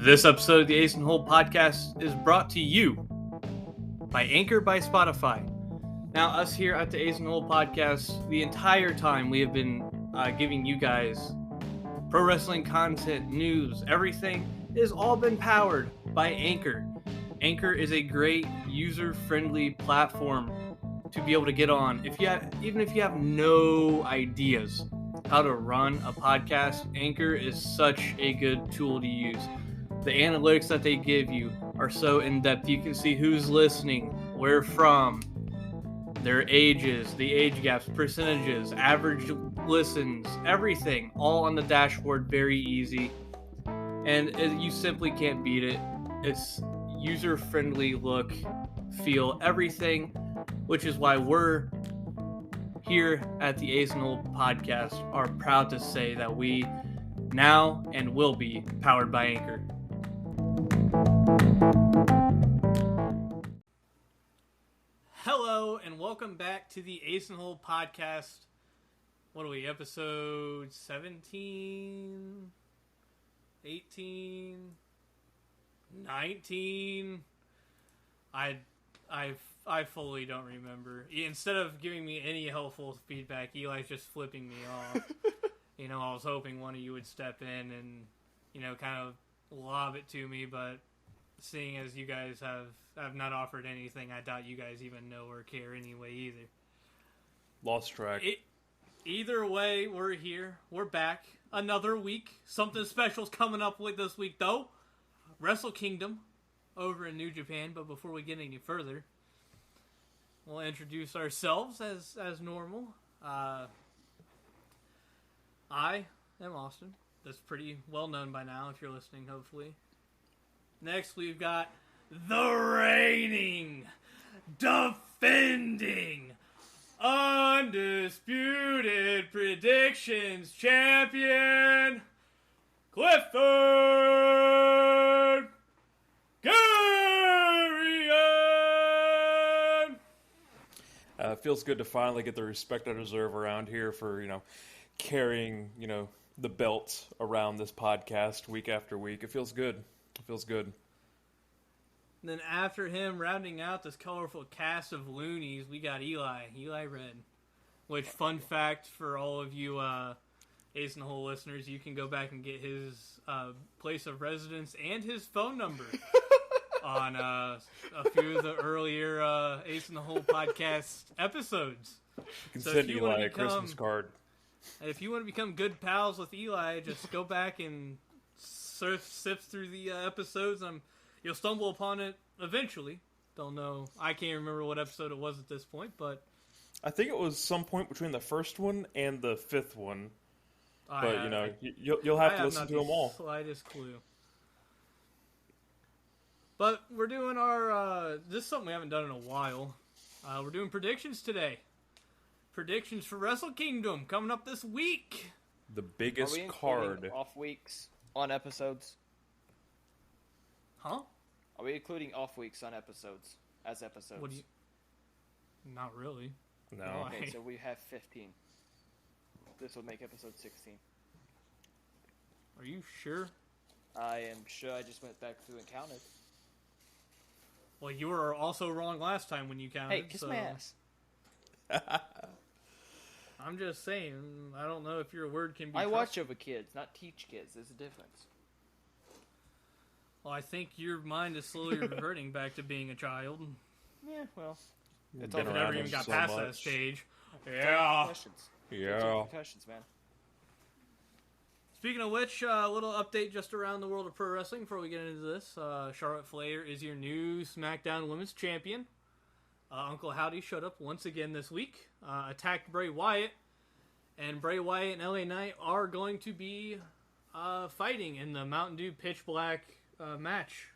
This episode of the Ace and Hole podcast is brought to you by Anchor by Spotify. Now, us here at the Ace and Hole podcast, the entire time we have been giving you guys pro wrestling content, news, everything has all been powered by Anchor. Anchor is a great user-friendly platform to be able to get on. Even if you have no ideas how to run a podcast, Anchor is such a good tool to use. The analytics that they give you are so in-depth. You can see who's listening, where from, their ages, the age gaps, percentages, average listens, everything, all on the dashboard, very easy. And you simply can't beat it. It's user-friendly look, feel, everything, which is why we're here at the Ace and Hole podcast are proud to say that we now and will be powered by Anchor. Hello and welcome back to the Ace and Hole podcast. What are we, episode 17, 18, 19? I fully don't remember. Instead of giving me any helpful feedback, Eli's just flipping me off. I was hoping one of you would step in and, kind of lob it to me, but seeing as you guys have not offered anything, I doubt you guys even know or care anyway either. Lost track. Either way, we're here. We're back. Another week. Something special's coming up with this week, though. Wrestle Kingdom over in New Japan. But before we get any further, we'll introduce ourselves as normal. I am Austen. That's pretty well known by now if you're listening, hopefully. Next, we've got the reigning, defending, undisputed predictions champion, Clifford Carrion. Feels good to finally get the respect I deserve around here for, carrying, the belt around this podcast week after week. It feels good. It feels good. And then after him, rounding out this colorful cast of loonies, we got Eli Red. Which, fun fact for all of you Ace and Hole listeners, you can go back and get his place of residence and his phone number on a few of the earlier Ace and the Hole podcast episodes. You can send Eli a Christmas card. If you want to become good pals with Eli, just go back and sift through the episodes. You'll stumble upon it eventually. Don't know. I can't remember what episode it was at this point, but I think it was some point between the first one and the fifth one. You'll have to listen to them all. Slightest clue. But we're doing our. This is something we haven't done in a while. We're doing predictions today. Predictions for Wrestle Kingdom coming up this week. The biggest card. Off weeks on episodes. Huh? Are we including off weeks on episodes as episodes? What do you? Not really. No. Why? Okay, so we have 15. This will make episode 16. Are you sure? I am sure. I just went back through and counted. Well, you were also wrong last time when you counted. Hey, kiss my ass. I'm just saying. I don't know if your word can be. I watch over kids, not teach kids. There's a difference. Well, I think your mind is slowly reverting back to being a child. Yeah, well, It's If it never even got past that stage. Yeah. Yeah. Concussions, man. Speaking of which, a little update just around the world of pro wrestling before we get into this. Charlotte Flair is your new SmackDown Women's Champion. Uncle Howdy showed up once again this week, attacked Bray Wyatt, and Bray Wyatt and LA Knight are going to be fighting in the Mountain Dew Pitch Black match.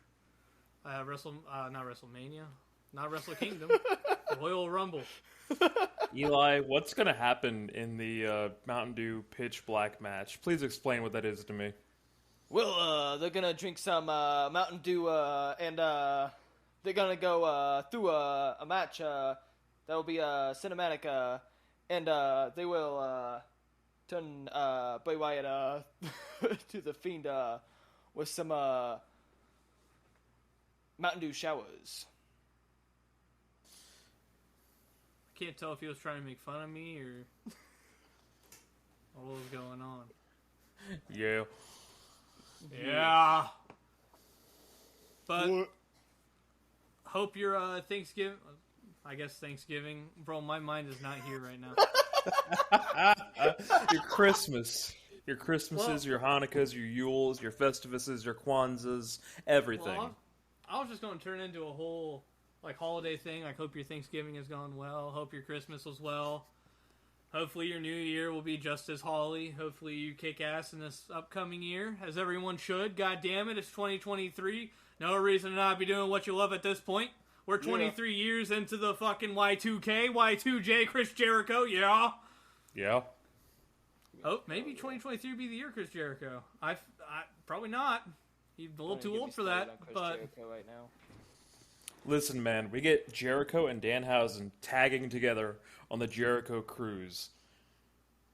Not WrestleMania, not Wrestle Kingdom, Royal Rumble. Eli, what's going to happen in the Mountain Dew Pitch Black match? Please explain what that is to me. Well, they're gonna drink some Mountain Dew, and they're gonna go through a match that will be cinematic, and they will turn Bray Wyatt to the Fiend with some Mountain Dew showers. I can't tell if he was trying to make fun of me or what was going on. Yeah. Yeah. But hope your Thanksgiving. I guess Thanksgiving, bro. My mind is not here right now. Your Christmas. Your Christmases, your Hanukkahs, your Yules, your Festivuses, your Kwanzas, everything. Well, I was just going to turn into a whole holiday thing. Like, hope your Thanksgiving has gone well. Hope your Christmas was well. Hopefully your New Year will be just as holly. Hopefully you kick ass in this upcoming year, as everyone should. God damn it, it's 2023. No reason to not be doing what you love at this point. We're 23 years into the fucking Y2K, Y2J, Chris Jericho, yeah. Yeah. Oh, maybe 2023 will be the year Chris Jericho. I probably not. He's a little too old for that, but Jericho right now. Listen, man, we get Jericho and Danhausen tagging together on the Jericho cruise.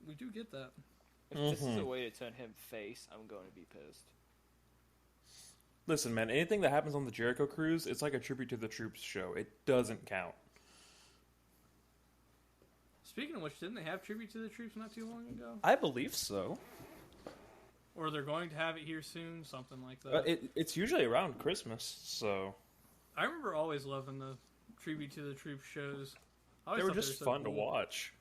We do get that. If this is a way to turn him face, I'm going to be pissed. Listen, man, anything that happens on the Jericho cruise, it's like a tribute to the troops show. It doesn't count. Speaking of which, didn't they have tribute to the troops not too long ago? I believe so. Or they're going to have it here soon, something like that. It's usually around Christmas, so... I remember always loving the tribute to the troops shows. They were just fun to watch.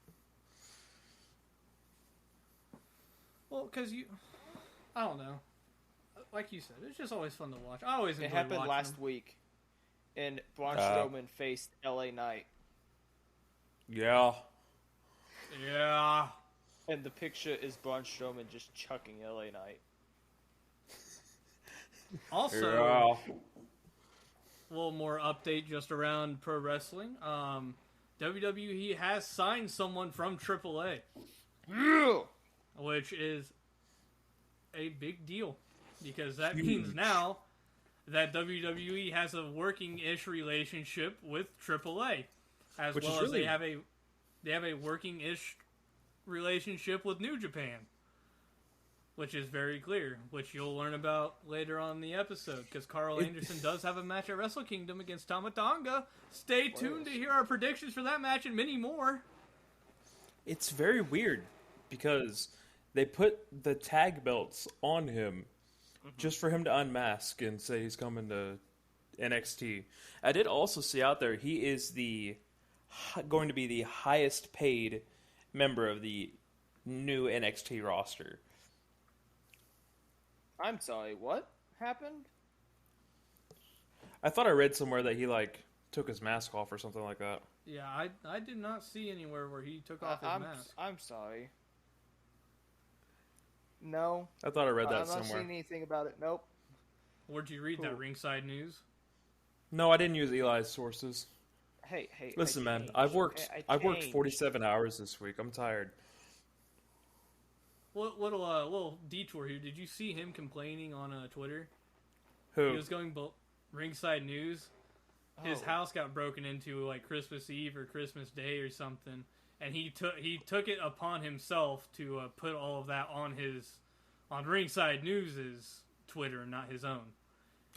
Well, because I don't know. Like you said, it's just always fun to watch. I always enjoyed It happened watching last them. week, and Braun Strowman faced LA Knight. Yeah. Yeah. And the picture is Braun Strowman just chucking LA Knight. Also, a little more update just around pro wrestling. WWE has signed someone from AAA. Yeah! Which is a big deal. Because that means now that WWE has a working-ish relationship with AAA. As well as they have a working-ish relationship with New Japan. Which is very clear. Which you'll learn about later on in the episode. Because Carl Anderson does have a match at Wrestle Kingdom against Tama Tonga. Stay tuned to hear our predictions for that match and many more. It's very weird. Because they put the tag belts on him. Just for him to unmask and say he's coming to NXT. I did also see out there he is going to be the highest paid member of the new NXT roster. I'm sorry, what happened? I thought I read somewhere that he took his mask off or something like that. Yeah, I did not see anywhere where he took off his mask. I'm sorry. No. I thought I read that somewhere. I'm not seeing anything about it. Nope. Where'd you read that? Ringside News? No, I didn't use Eli's sources. Hey. Listen, man, I've worked 47 hours this week. I'm tired. Little detour here. Did you see him complaining on Twitter? Who? He was going Ringside News. His house got broken into Christmas Eve or Christmas Day or something. And he took it upon himself to put all of that on Ringside News' Twitter, not his own.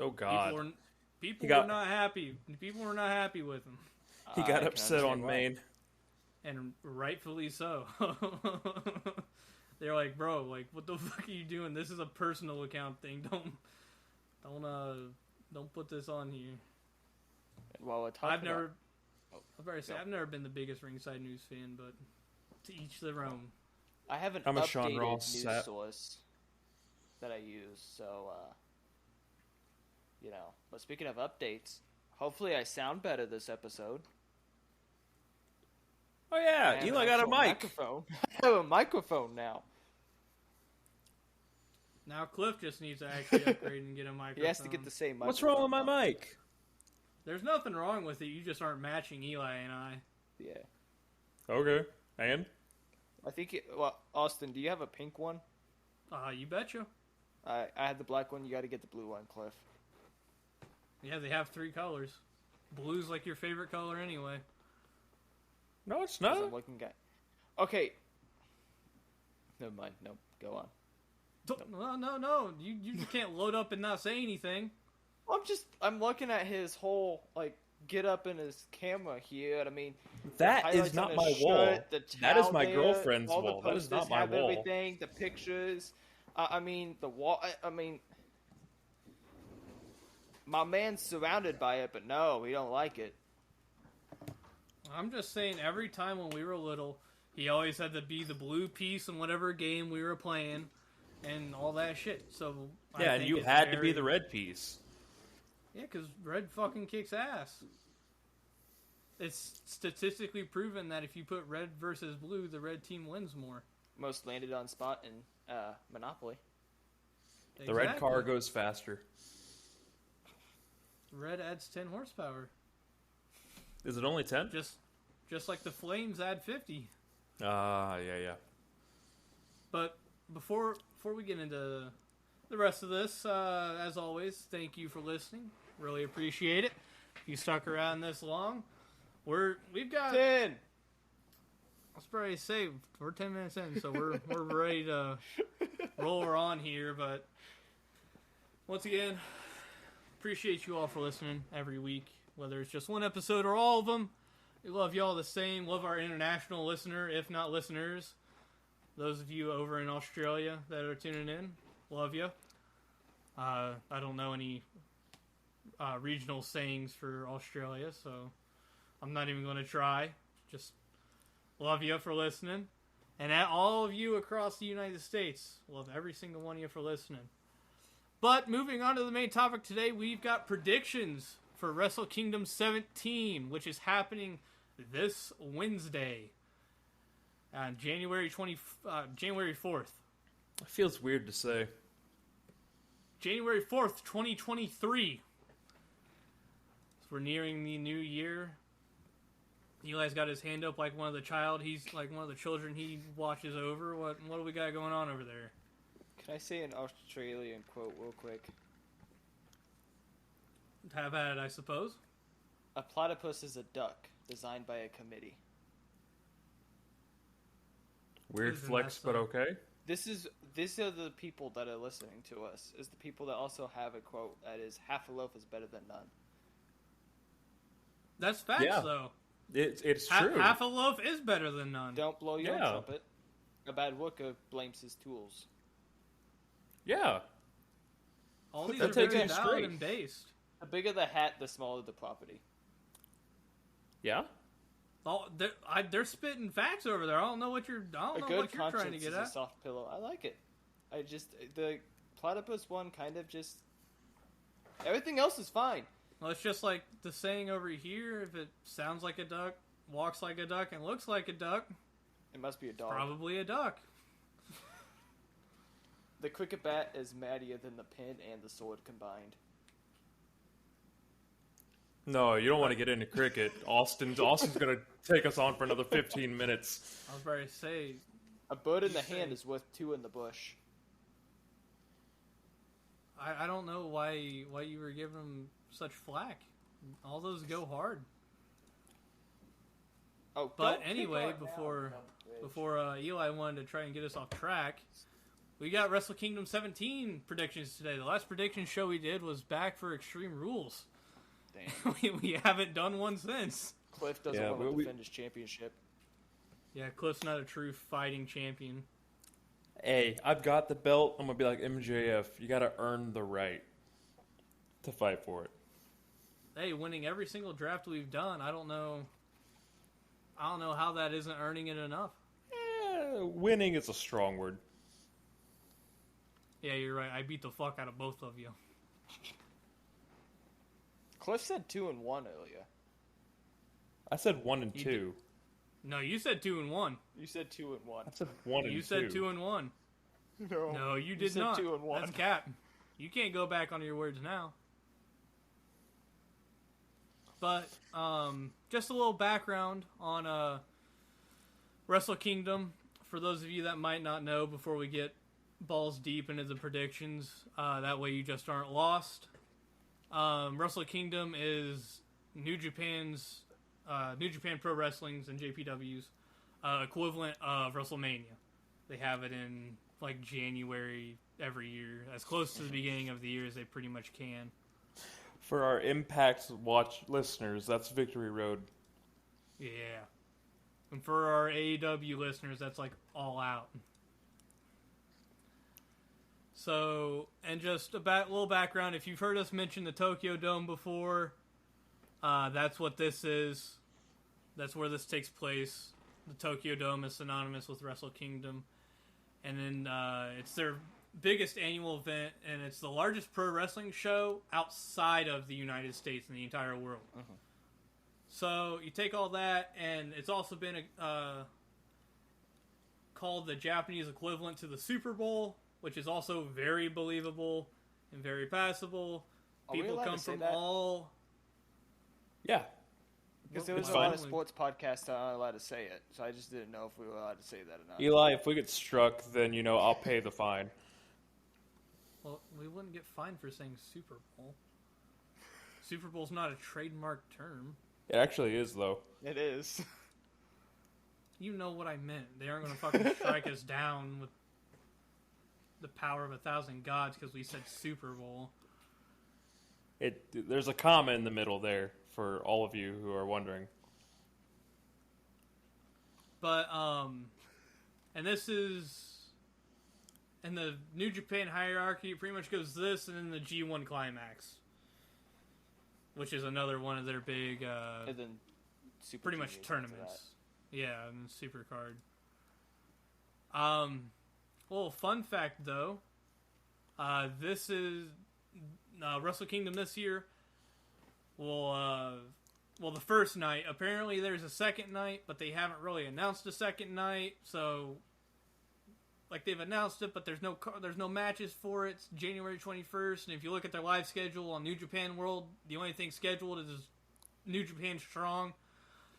Oh God! People were not happy. People were not happy with him. He got upset on Maine, and rightfully so. They're like, bro, what the fuck are you doing? This is a personal account thing. Don't put this on here. Well, I've never been the biggest Ringside News fan, but to each their own. I have an updated news source that I use, so, But speaking of updates, hopefully I sound better this episode. Oh yeah, Eli got a mic. Microphone. I have a microphone now. Now Cliff just needs to actually upgrade and get a microphone. He has to get the same microphone. What's wrong with my mic? There's nothing wrong with it. You just aren't matching Eli and I. Yeah. Okay. And? I think Austin, do you have a pink one? You betcha. I had the black one. You got to get the blue one, Cliff. Yeah, they have 3 colors. Blue's your favorite color anyway. No, it's not. I'm looking at. Okay. Never mind. No, go on. No. You just can't load up and not say anything. I'm looking at his whole get up in his camera here. And I mean, That is not my wall. That is my girlfriend's all wall. The That is not my have wall. Everything, the pictures. I mean, the wall. I mean, my man's surrounded by it, but no, we don't like it. I'm just saying, every time when we were little, he always had to be the blue piece in whatever game we were playing, and all that shit. So yeah, and you had to be the red piece. Yeah, because red fucking kicks ass. It's statistically proven that if you put red versus blue, the red team wins more. Most landed on spot in Monopoly. The red car goes faster. Red adds 10 horsepower. Is it only 10? Just like the flames add 50. Yeah. But before we get into the rest of this, as always, thank you for listening. Really appreciate it. If you stuck around this long, we've got 10. I was probably say we're 10 minutes in, so we're ready to roll her on here. But once again, appreciate you all for listening every week, whether it's just one episode or all of them. We love y'all the same. Love our international listener, if not listeners. Those of you over in Australia that are tuning in, love you. I don't know any regional sayings for Australia, so I'm not even going to try. Just love you for listening. And at all of you across the United States, love every single one of you for listening. But moving on to the main topic today, we've got predictions for Wrestle Kingdom 17, which is happening this Wednesday, on January 4th. It feels weird to say. January 4th, 2023. So we're nearing the new year. Eli's got his hand up like one of the children he watches over. What do we got going on over there? Can I say an Australian quote real quick? Have at it, I suppose. A platypus is a duck designed by a committee. Weird flex, but okay. These are the people that are listening to us. Is the people that also have a quote that is half a loaf is better than none. That's facts, though. It's true. Half a loaf is better than none. Don't blow your own trumpet. A bad worker blames his tools. Yeah. All these are very valid and based. The bigger the hat, the smaller the property. Yeah. Oh, they're spitting facts over there. I don't know what you're trying to get at. A good conscience is a soft pillow. I like it. The platypus one kind of just... Everything else is fine. Well, it's just like the saying over here, if it sounds like a duck, walks like a duck, and looks like a duck... It must be a dog. Probably a duck. The cricket bat is mightier than the pen and the sword combined. No, you don't want to get into cricket. Austin's going to take us on for another 15 minutes. I was about to say... A bird in the hand is worth two in the bush. I don't know why you were giving him such flack. All those go hard. Oh, but anyway, before Eli wanted to try and get us off track, we got Wrestle Kingdom 17 predictions today. The last prediction show we did was back for Extreme Rules. Damn. we haven't done one since. Cliff doesn't want to defend his championship. Yeah, Cliff's not a true fighting champion. Hey, I've got the belt. I'm going to be like MJF. You got to earn the right to fight for it. Hey, winning every single draft we've done, I don't know how that isn't earning it enough. Winning is a strong word. Yeah, you're right. I beat the fuck out of both of you. Cliff said 2-1 earlier. I said 1 and 2. No, you said 2-1. You said 2-1. I said 1 and 2. You said 2-1. No, you did not. 2-1. That's cap. You can't go back on your words now. But just a little background on Wrestle Kingdom for those of you that might not know before we get balls deep into the predictions. That way you just aren't lost. Wrestle Kingdom is New Japan Pro Wrestling's and JPW's equivalent of WrestleMania. They have it in like January every year, as close to the beginning of the year as they pretty much can. For our Impact Watch listeners, that's Victory Road. Yeah. And for our AEW listeners, that's like All Out. So, and just a little background, if you've heard us mention the Tokyo Dome before, that's what this is. That's where this takes place. The Tokyo Dome is synonymous with Wrestle Kingdom. And then it's their biggest annual event, and it's the largest pro wrestling show outside of the United States in the entire world. Mm-hmm. So you take all that, and it's also been called the Japanese equivalent to the Super Bowl, which is also very believable and very passable. People come from all... Yeah. Because there was a lot of sports podcasts that aren't allowed to say it, so I just didn't know if we were allowed to say that or not. Eli, if we get struck, then, I'll pay the fine. Well, we wouldn't get fined for saying Super Bowl. Super Bowl's not a trademark term. It actually is, though. It is. You know what I meant. They aren't going to fucking strike us down with the power of 1,000 gods because we said Super Bowl. There's a comma in the middle there for all of you who are wondering. But, and this is, in the New Japan hierarchy, it pretty much goes this and then the G1 Climax, which is another one of their big, and then pretty much tournaments. Yeah, and Super Card. Well, fun fact though, this is Wrestle Kingdom this year. Well, the first night. Apparently, there's a second night, but they haven't really announced a second night. So, like they've announced it, but there's no matches for it. It's January 21st, and if you look at their live schedule on New Japan World, the only thing scheduled is New Japan Strong.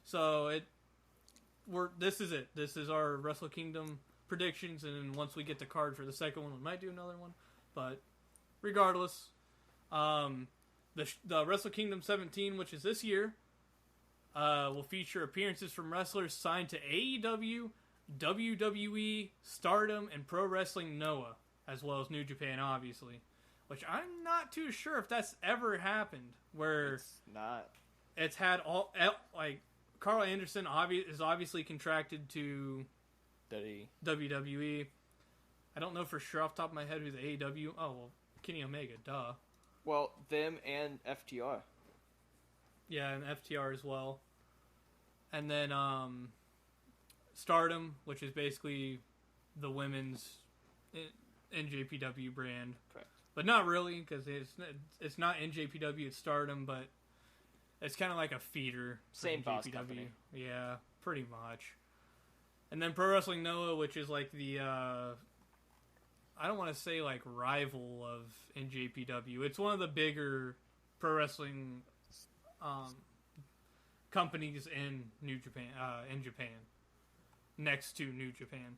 So this is it. This is our Wrestle Kingdom predictions, and then once we get the card for the second one, we might do another one. But regardless, the Wrestle Kingdom 17, which is this year, will feature appearances from wrestlers signed to AEW, WWE, Stardom, and Pro Wrestling Noah, as well as New Japan, obviously. Which I'm not too sure if that's ever happened. Where it's not. It's had all like Carl Anderson is obviously contracted to WWE. I don't know for sure off the top of my head who's AEW. Oh well, Kenny Omega, duh. Well, them and FTR. Yeah, and FTR as well. And then Stardom, which is basically the women's NJPW brand. Correct. But not really, because it's not NJPW, it's Stardom, but it's kind of like a feeder. Same NJPW. boss company. Yeah, pretty much. And then Pro Wrestling Noah, which is like the... I don't want to say like rival of NJPW. It's one of the bigger pro wrestling companies in Japan, next to New Japan.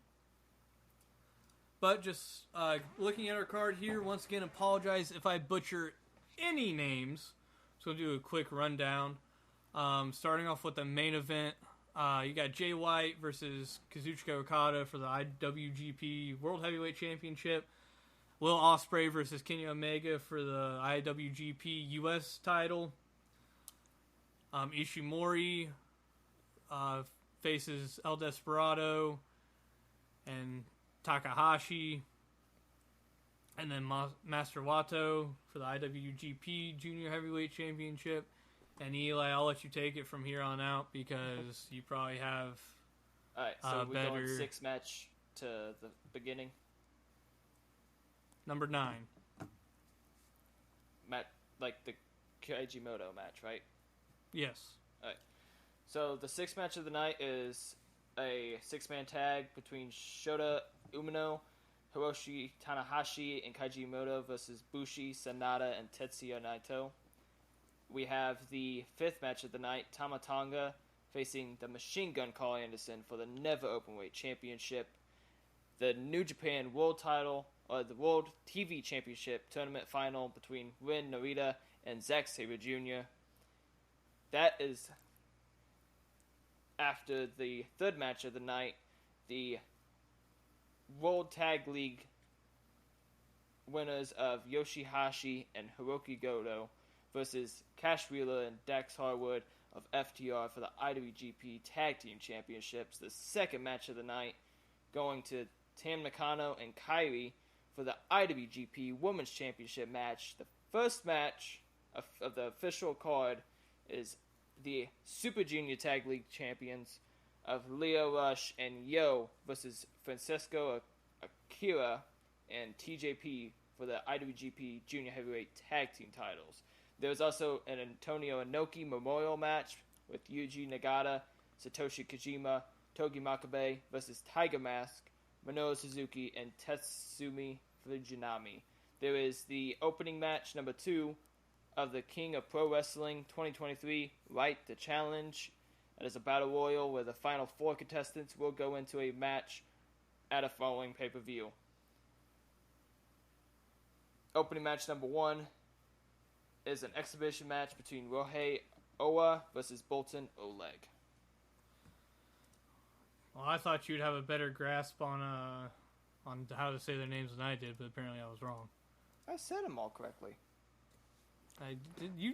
But just looking at our card here, once again, apologize if I butcher any names. So I'll do a quick rundown. Starting off with the main event. You got Jay White versus Kazuchika Okada for the IWGP World Heavyweight Championship. Will Ospreay versus Kenny Omega for the IWGP US title. Ishimori faces El Desperado and Takahashi. And then Master Wato for the IWGP Junior Heavyweight Championship. And Eli, I'll let you take it from here on out because you probably have. All right, so we're going 6 match to the beginning. Number 9. Like the Kaijimoto match, right? Yes. All right. So the 6th match of the night is a 6-man tag between Shota Umino, Hiroshi Tanahashi, and Kaijimoto versus Bushi, Sanada, and Tetsuya Naito. We have the 5th match of the night, Tama Tonga facing the Machine Gun Carl Anderson for the Never Openweight Championship, the New Japan World Title, or the World TV Championship Tournament Final between Ren Narita and Zack Sabre Jr. That is after the 3rd match of the night, the World Tag League winners of Yoshihashi and Hiroki Goto versus Cash Wheeler and Dax Harwood of FTR for the IWGP Tag Team Championships. The second match of the night going to Tam Nakano and Kairi for the IWGP Women's Championship match. The first match of the official card is the Super Junior Tag League champions of Leo Rush and Yo versus Francesco Akira and TJP for the IWGP Junior Heavyweight Tag Team titles. There was also an Antonio Inoki memorial match with Yuji Nagata, Satoshi Kojima, Togi Makabe versus Tiger Mask, Minoru Suzuki, and Tetsumi Fujinami. There is the opening match number 2 of the King of Pro Wrestling 2023, Right to Challenge. It is a battle royal where the final 4 contestants will go into a match at a following pay-per-view. Opening match number 1 is an exhibition match between Ryohei Owa versus Bolton Oleg. Well, I thought you'd have a better grasp on how to say their names than I did, but apparently I was wrong. I said them all correctly. I did. You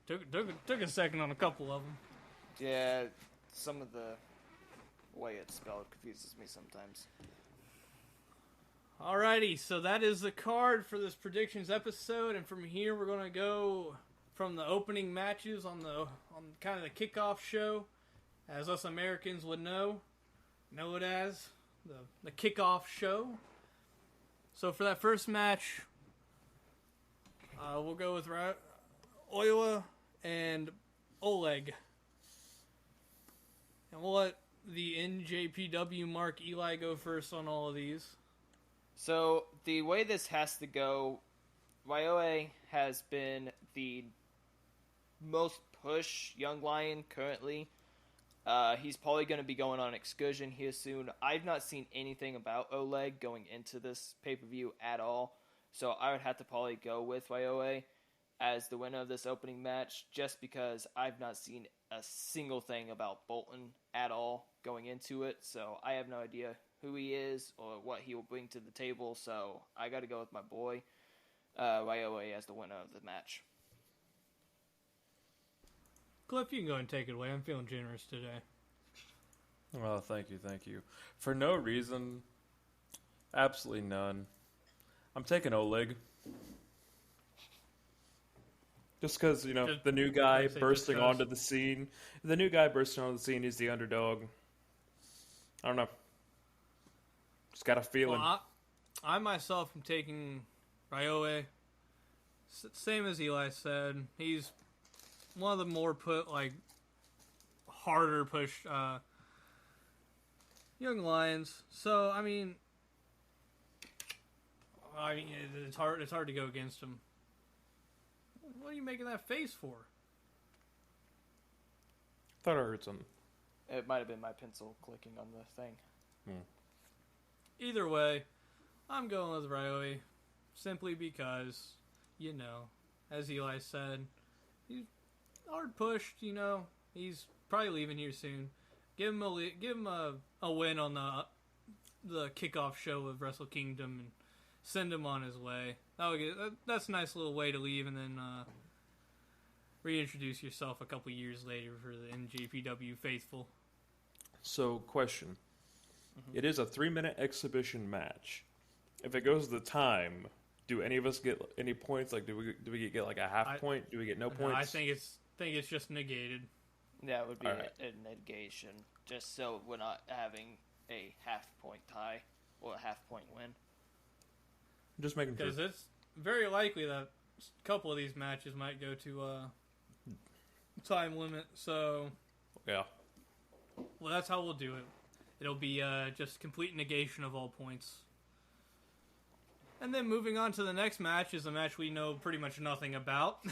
took a second on a couple of them. Yeah, some of the way it's spelled confuses me sometimes. Alrighty, so that is the card for this predictions episode, and from here we're gonna go from the opening matches on kind of the kickoff show, as us Americans would know it as the kickoff show. So for that first match, we'll go with Oiwa and Oleg, and we'll let the NJPW Mark Eli go first on all of these. So, the way this has to go, Ryohei has been the most push young lion currently. He's probably going to be going on an excursion here soon. I've not seen anything about Oleg going into this pay-per-view at all, so I would have to probably go with Ryohei as the winner of this opening match, just because I've not seen a single thing about Bolton at all going into it, so I have no idea who he is or what he will bring to the table, so I got to go with my boy Ryohei as the winner of the match. Cliff, you can go and take it away. I'm feeling generous today. Well, thank you. For no reason, absolutely none, I'm taking Oleg. Just because, the new guy bursting onto the scene. The new guy bursting onto the scene, he's the underdog. I don't know. Just got a feeling. Well, I myself am taking Ryohei. Same as Eli said. He's one of the more harder pushed young lions. So, I mean, it's hard to go against him. What are you making that face for? Thought it hurt something. It might have been my pencil clicking on the thing. Either way, I'm going with Ryohei simply because, as Eli said, he's hard pushed. He's probably leaving here soon. Give him a win on the kickoff show of Wrestle Kingdom and send him on his way. That's a nice little way to leave, and then reintroduce yourself a couple years later for the NJPW faithful. So, question. It is a 3-minute exhibition match. If it goes the time, do any of us get any points? Like, do we get like a half point? Do we get no points? I think it's just negated. Yeah, it would be Right. a negation, just so we're not having a half-point tie or a half-point win. Just making sure. Because it's very likely that a couple of these matches might go to time limit. So, Yeah. well, that's how we'll do it. It'll be just complete negation of all points. And then moving on to the next match is a match we know pretty much nothing about.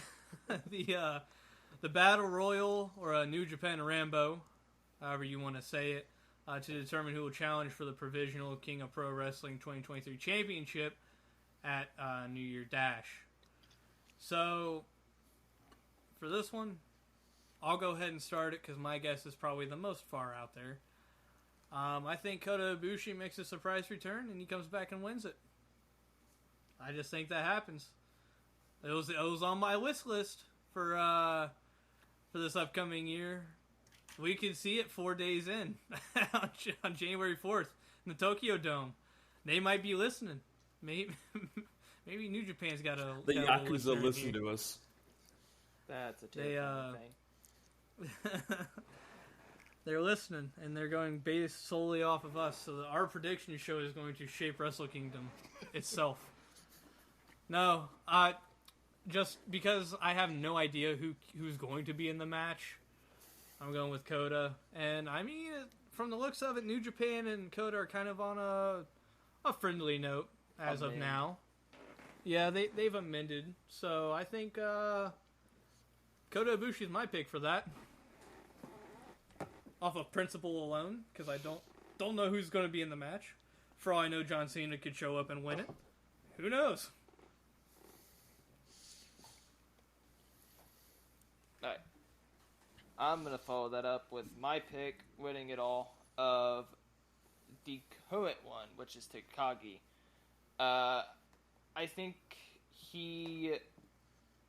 the Battle Royal, or a New Japan Rambo, however you want to say it, to determine who will challenge for the Provisional King of Pro Wrestling 2023 Championship at New Year Dash. So, for this one, I'll go ahead and start it because my guess is probably the most far out there. I think Kota Ibushi makes a surprise return and he comes back and wins it. I just think that happens. It was on my wish list for this upcoming year. We could see it 4 days in on January 4th in the Tokyo Dome. They might be listening. Maybe New Japan's got a The got a Yakuza listener listen here. to us. That's a terrifying thing. They're listening, and they're going based solely off of us. So our prediction show is going to shape Wrestle Kingdom itself. No, just because I have no idea who's going to be in the match, I'm going with Coda. And I mean, from the looks of it, New Japan and Coda are kind of on a friendly note as of now. Yeah, they've amended. So I think Kota Ibushi is my pick for that. Off of principle alone, because I don't know who's going to be in the match. For all I know, John Cena could show up and win it. Who knows? Alright. I'm going to follow that up with my pick, winning it all, of the current one, which is Takagi. I think he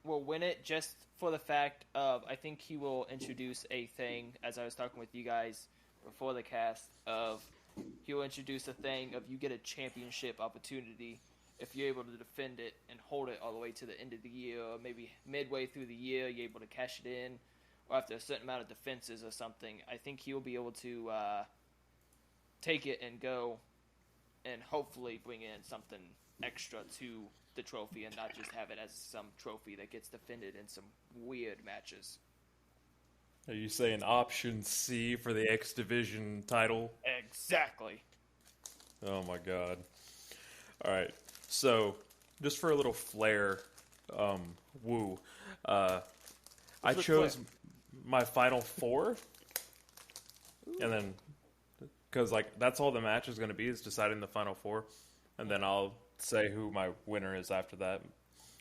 will win it just for the fact of, I think he will introduce a thing, as I was talking with you guys before the cast, of he'll introduce a thing of you get a championship opportunity if you're able to defend it and hold it all the way to the end of the year, or maybe midway through the year you're able to cash it in, or after a certain amount of defenses or something. I think he'll be able to take it and go and hopefully bring in something extra to the trophy and not just have it as some trophy that gets defended in some weird matches. Are you saying option C for the X Division title? Exactly. Oh my god. Alright, so just for a little flair, woo. I chose my final four, and then, because like that's all the match is going to be, is deciding the final four, and then I'll say who my winner is after that.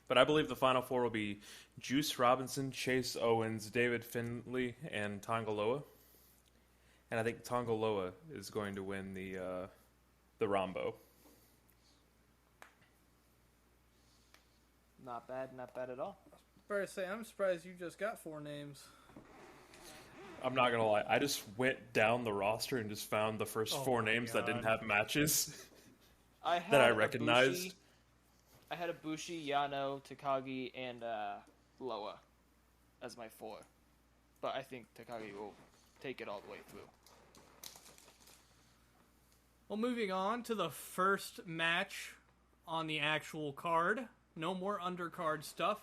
But I believe the final four will be Juice Robinson, Chase Owens, David Finlay, and Tongaloa. And I think Tongaloa is going to win the Rambo. Not bad at all. I'm surprised you just got 4 names. I'm not gonna lie, I just went down the roster and just found the first 4 names that didn't have matches that I recognized. I had Ibushi, Yano, Takagi, and Loa as my 4. But I think Takagi will take it all the way through. Well, moving on to the first match on the actual card. No more undercard stuff.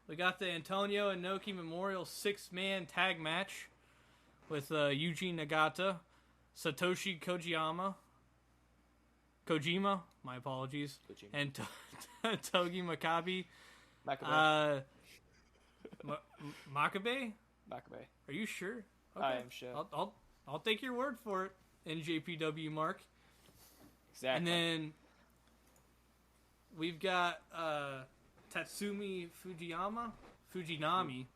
We got the Antonio Inoki Memorial 6-man tag match with Yuji Nagata, Satoshi Kojima, my apologies, and Togi Makabe. Makabe? Are you sure? Okay. I am sure. I'll take your word for it, NJPW Mark. Exactly. And then we've got Tatsumi Fujinami.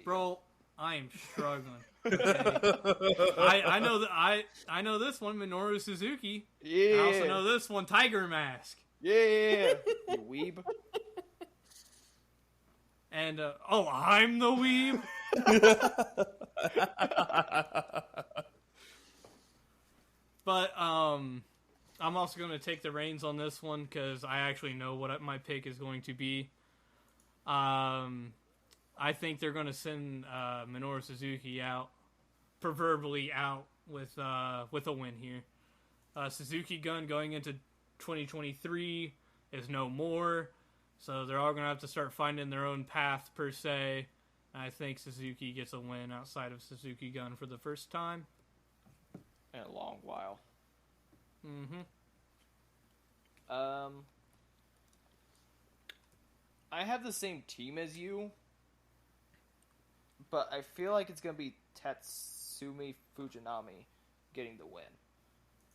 Bro, I am struggling. Okay. I know this one, Minoru Suzuki. Yeah. I also know this one, Tiger Mask. Yeah. You weeb. And I'm the weeb. But I'm also going to take the reins on this one because I actually know what my pick is going to be. I think they're going to send Minoru Suzuki out, proverbially out, with a win here. Suzuki Gun going into 2023 is no more, so they're all going to have to start finding their own path per se. I think Suzuki gets a win outside of Suzuki Gun for the first time In a long while. Mm-hmm. I have the same team as you, but I feel like it's going to be Tatsumi Fujinami getting the win.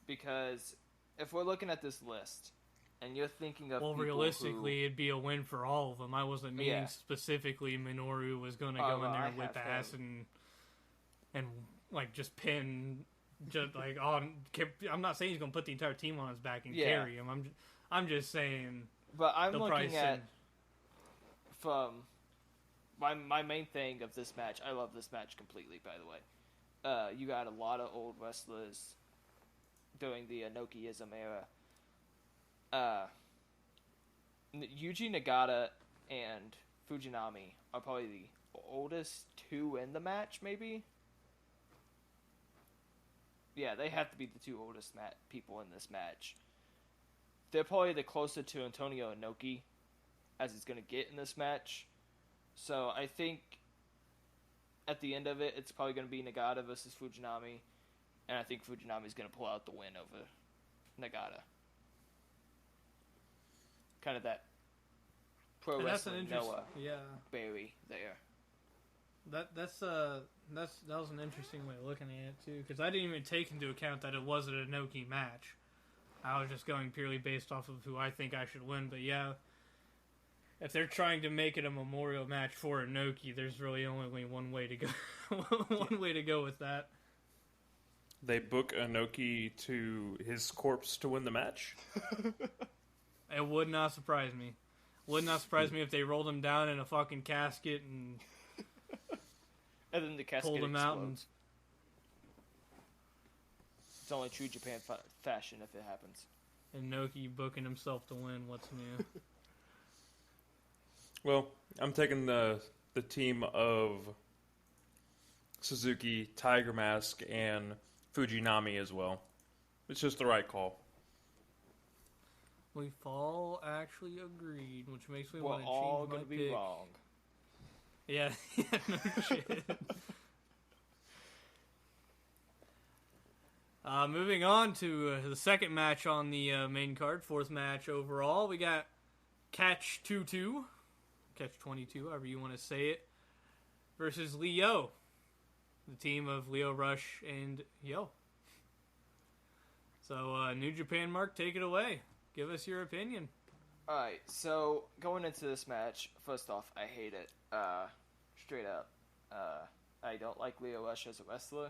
Because if we're looking at this list, and you're thinking of realistically, it'd be a win for all of them. I wasn't meaning specifically Minoru was going to go in there with ass and like just pin, just like on. I'm not saying he's going to put the entire team on his back and carry him. I'm just saying. But I'm looking at from my main thing of this match, I love this match completely, by the way. You got a lot of old wrestlers during the Inokiism era. Yuji Nagata and Fujinami are probably the oldest two in the match, maybe? Yeah, they have to be the two oldest people in this match. They're probably the closer to Antonio Inoki as he's going to get in this match. So I think at the end of it, it's probably going to be Nagata versus Fujinami. And I think Fujinami's going to pull out the win over Nagata. Kind of that pro wrestling Noah Barry there. That was an interesting way of looking at it too, because I didn't even take into account that it was an Inoki match. I was just going purely based off of who I think I should win. But yeah, if they're trying to make it a memorial match for Inoki, there's really only one way to go. One way to go with that. They book Inoki to his corpse to win the match? It would not surprise me. Would not surprise me if they rolled him down in a fucking casket and then the casket pulled him out. And... It's only true Japan fashion if it happens. Inoki booking himself to win. What's new? Well, I'm taking the team of Suzuki, Tiger Mask, and Fujinami as well. It's just the right call. We've all actually agreed, which makes me We're want to all change my gonna be pick. wrong. Yeah, no shit. Moving on to the second match on the main card, fourth match overall, we got Catch 22, Catch 22, however you want to say it, versus Leo, the team of Leo Rush and Yo. So, New Japan, Mark, take it away. Give us your opinion. Alright, so going into this match, first off, I hate it. Straight up. I don't like Leo Rush as a wrestler.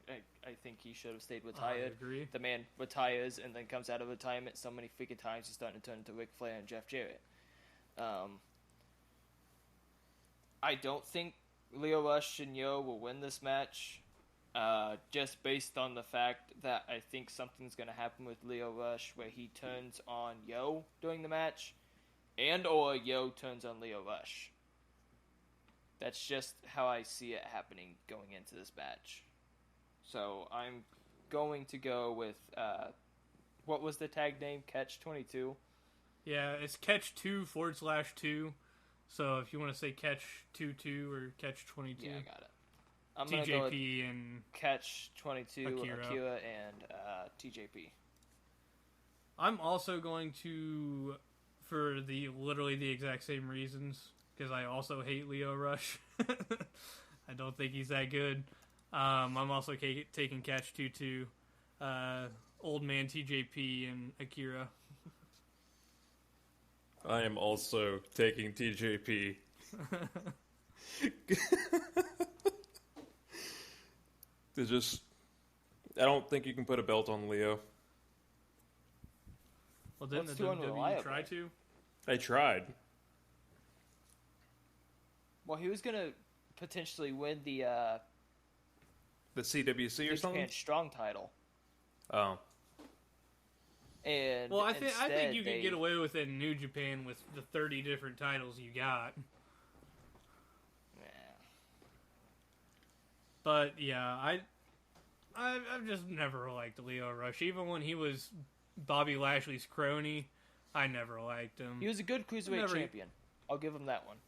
I think he should have stayed retired. I agree. The man retires and then comes out of retirement so many freaking times he's starting to turn into Ric Flair and Jeff Jarrett. I don't think Leo Rush and Yo will win this match. Just based on the fact that I think something's going to happen with Leo Rush where he turns on Yo during the match, and or Yo turns on Leo Rush. That's just how I see it happening going into this match. So I'm going to go with, what was the tag name? Catch 22? Yeah, it's Catch 2/2. So if you want to say Catch 22 or Catch 22. Yeah, I got it. I'm going to go with TJP and Catch 22, Akira and TJP. I'm also going to, for literally the exact same reasons, because I also hate Leo Rush. I don't think he's that good. I'm also taking Catch 22, Old Man TJP and Akira. I am also taking TJP. I don't think you can put a belt on Leo. Well, didn't the WWE try to? They tried. Well, he was going to potentially win the CWC or something? Japan Strong title. Oh. And well, I think you can get away with it in New Japan with the 30 different titles you got. Yeah. But yeah, I've just never liked Leo Rush. Even when he was Bobby Lashley's crony, I never liked him. He was a good cruiserweight champion. I'll give him that one.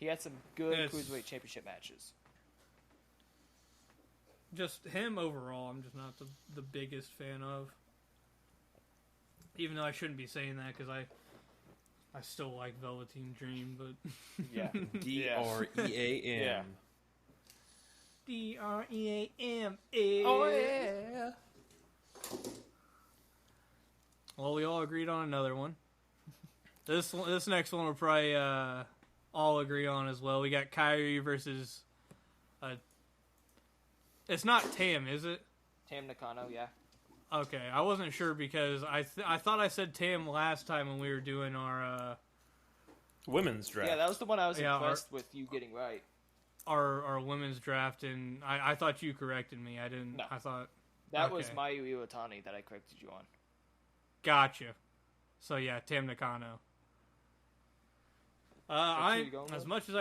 He had some good cruiserweight championship matches. Just him overall, I'm just not the biggest fan of. Even though I shouldn't be saying that because I still like Velveteen Dream, but yeah, DREAM. Yeah. DREAM. Oh yeah. Well, we all agreed on another one. This next one we'll probably all agree on as well. We got Kyrie versus. It's not Tam, is it? Tam Nakano, yeah. Okay, I wasn't sure because I thought I said Tam last time when we were doing our Women's draft. Yeah, that was the one I was Yeah, impressed with you getting right. Our women's draft, and I thought you corrected me. I didn't. No. I thought That was okay. Mayu Iwatani that I corrected you on. Gotcha. So yeah, Tam Nakano. As much as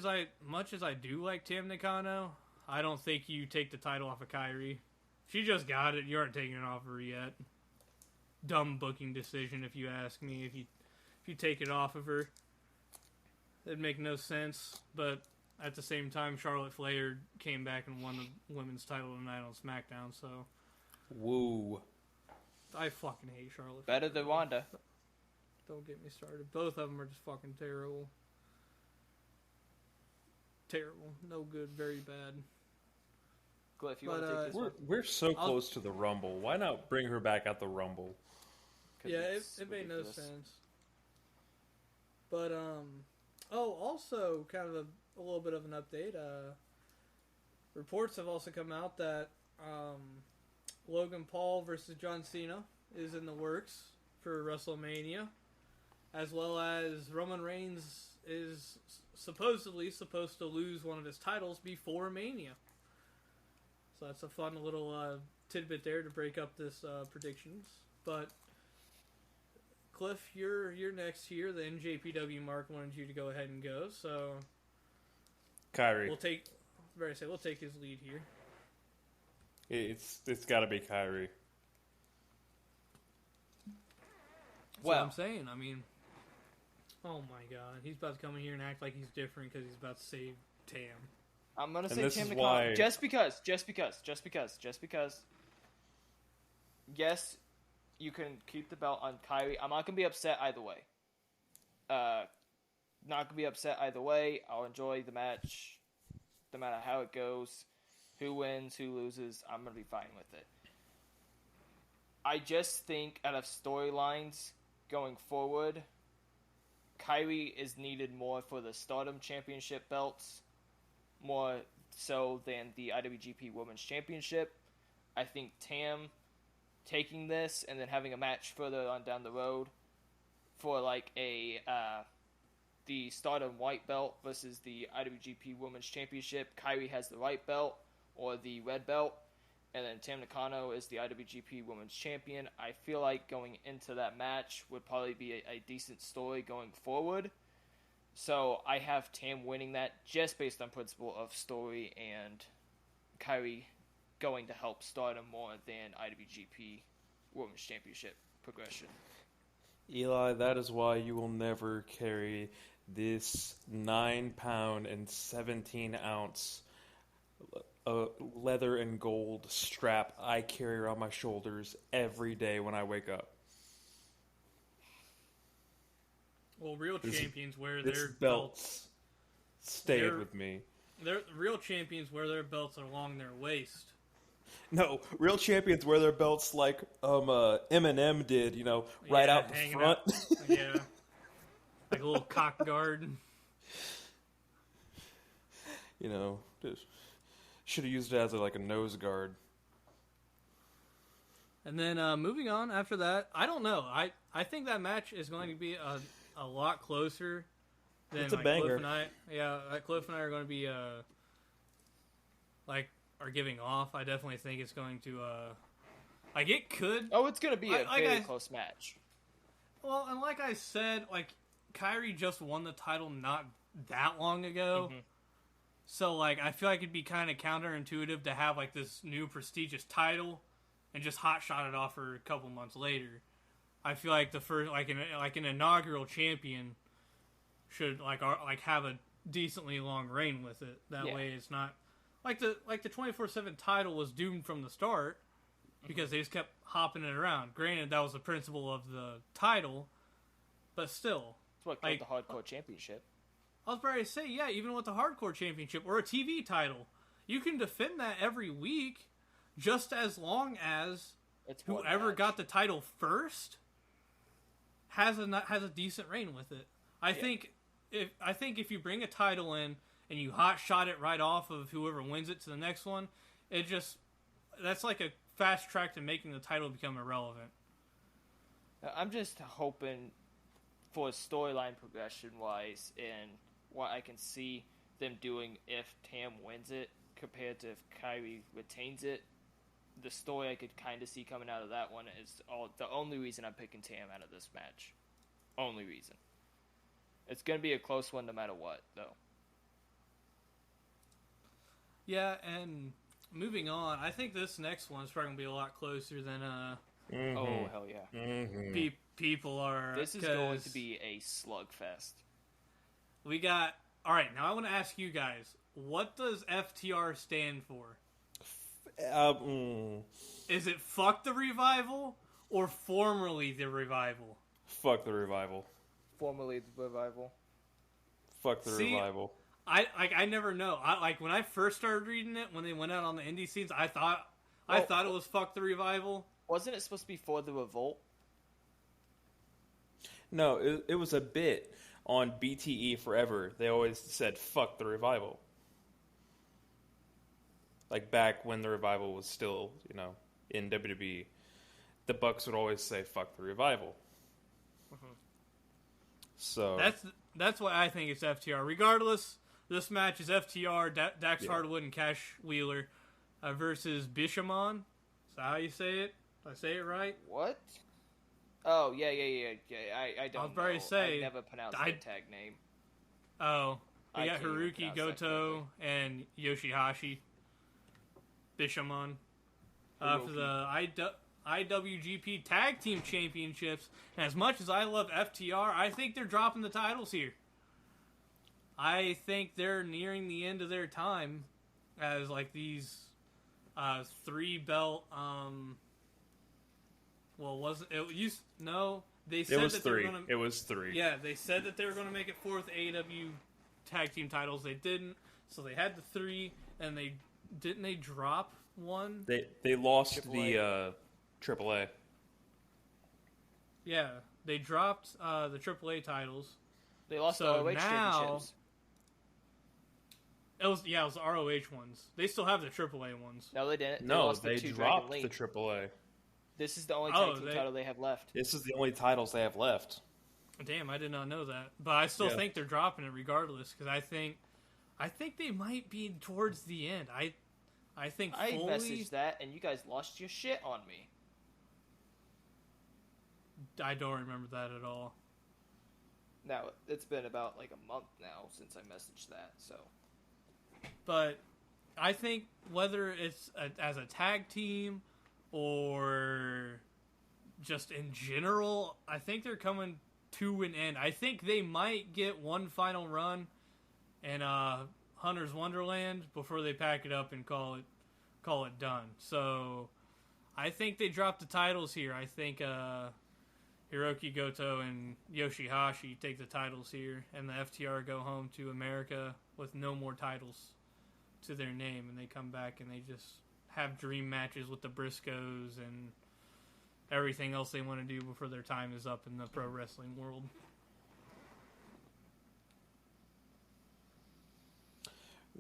I do like Tam Nakano, I don't think you take the title off of Kairi. She just got it. You aren't taking it off her yet. Dumb booking decision, if you ask me. If you take it off of her, it'd make no sense. But at the same time, Charlotte Flair came back and won the women's title tonight on SmackDown. So, woo! I fucking hate Charlotte. Better than Wanda. Don't get me started. Both of them are just fucking terrible. Terrible. No good. Very bad. Cliff, you want to take this one? We're so close to the Rumble. Why not bring her back at the Rumble? Yeah, it made no sense. But, also, kind of a little bit of an update. Reports have also come out that Logan Paul versus John Cena is in the works for WrestleMania, as well as Roman Reigns is supposedly supposed to lose one of his titles before Mania. So that's a fun little tidbit there to break up this predictions. But Cliff, you're next here. The NJPW Mark wanted you to go ahead and go, so Kairi. we'll take his lead here. It's got to be Kairi. That's what I'm saying. I mean, oh my God, he's about to come in here and act like he's different because he's about to save Tam. I'm gonna say this Tam is Nakano why- just because. Yes, you can keep the belt on Kairi. I'm not gonna be upset either way. Not gonna be upset either way. I'll enjoy the match, no matter how it goes. Who wins, who loses, I'm gonna be fine with it. I just think out of storylines going forward, Kairi is needed more for the Stardom Championship belts, more so than the IWGP Women's Championship. I think Tam taking this and then having a match further on down the road for like the Stardom White Belt versus the IWGP Women's Championship. Kairi has the white belt or the red belt, and then Tam Nakano is the IWGP Women's Champion. I feel like going into that match would probably be a decent story going forward. So I have Tam winning that just based on principle of story and Kairi going to help Stardom more than IWGP Women's Championship progression. Eli, that is why you will never carry this 9-pound and 17-ounce leather and gold strap I carry around my shoulders every day when I wake up. Well, real champions wear This their belt belts. stayed with me. Real champions wear their belts along their waist. No, real champions wear their belts like Eminem did, right out the hanging front. out. Yeah. Like a little cock guard. Just should have used it as a nose guard. And then moving on after that, I don't know. I think that match is going to be a lot closer than It's a banger. Cliff and I. Yeah, Cliff and I are going to be are giving off. I definitely think it's going to it could. Oh, it's going to be a very close match. Well, and like I said, Kairi just won the title not that long ago. Mm-hmm. So, I feel like it'd be kind of counterintuitive to have, this new prestigious title and just hotshot it off her a couple months later. I feel like the first, an inaugural champion should, have a decently long reign with it. That way it's not... the 24/7 title was doomed from the start because they just kept hopping it around. Granted, that was the principle of the title, but still... It's what called the Hardcore Championship. I was about to say, yeah, even with the Hardcore Championship or a TV title, you can defend that every week just as long as whoever got the title first has a decent reign with it. I think if you bring a title in and you hot shot it right off of whoever wins it to the next one, that's like a fast track to making the title become irrelevant. I'm just hoping for storyline progression wise and what I can see them doing if Tam wins it compared to if Kyrie retains it, the story I could kind of see coming out of that one is the only reason I'm picking Tam out of this match. Only reason. It's going to be a close one no matter what, though. Yeah, and moving on, I think this next one is probably going to be a lot closer than Oh, hell yeah. People are... This is going to be a slugfest. We got... Alright, now I want to ask you guys, what does FTR stand for? Is it Fuck the Revival or Formerly the Revival? Fuck the Revival. Formerly the Revival. Fuck the Revival. I never know. When I first started reading it, when they went out on the indie scenes, I thought it was Fuck the Revival. Wasn't it supposed to be For the Revolt? No, it was a bit on BTE forever. They always said Fuck the Revival. Like back when the Revival was still, in WWE, the Bucks would always say "fuck the Revival." Mm-hmm. So that's why I think it's FTR. Regardless, this match is FTR, Dax Hardwood and Cash Wheeler versus Bishamon. Is that how you say it? Did I say it right? What? Oh yeah. I don't. I was about to say I never pronounced the tag name. Oh, we I got can't even Haruki pronounce that Goto and Yoshihashi. Bishamon for the IWGP Tag Team Championships. And as much as I love FTR, I think they're dropping the titles here. I think they're nearing the end of their time as like these 3-belt. They said it was that 3. They were gonna, it was 3. Yeah, they said that they were going to make it 4th AEW Tag Team titles. They didn't, so they had the 3, and they drop one. They lost the AAA. Yeah, they dropped the AAA titles. They lost the ROH championships. It was the ROH ones. They still have the AAA ones. No, they didn't. They dropped the AAA. This is the only tag team title they have left. This is the only titles they have left. Damn, I did not know that. But I still think they're dropping it regardless, because I think they might be towards the end. I think I fully... messaged that, and you guys lost your shit on me. I don't remember that at all. Now, it's been about like a month now since I messaged that, so... But I think whether it's as a tag team or just in general, I think they're coming to an end. I think they might get one final run in Hunter's Wonderland before they pack it up and call it done. So I think they drop the titles here. I think Hiroki Goto and Yoshihashi take the titles here, and the FTR go home to America with no more titles to their name, and they come back and they just have dream matches with the Briscoes and everything else they want to do before their time is up in the pro wrestling world.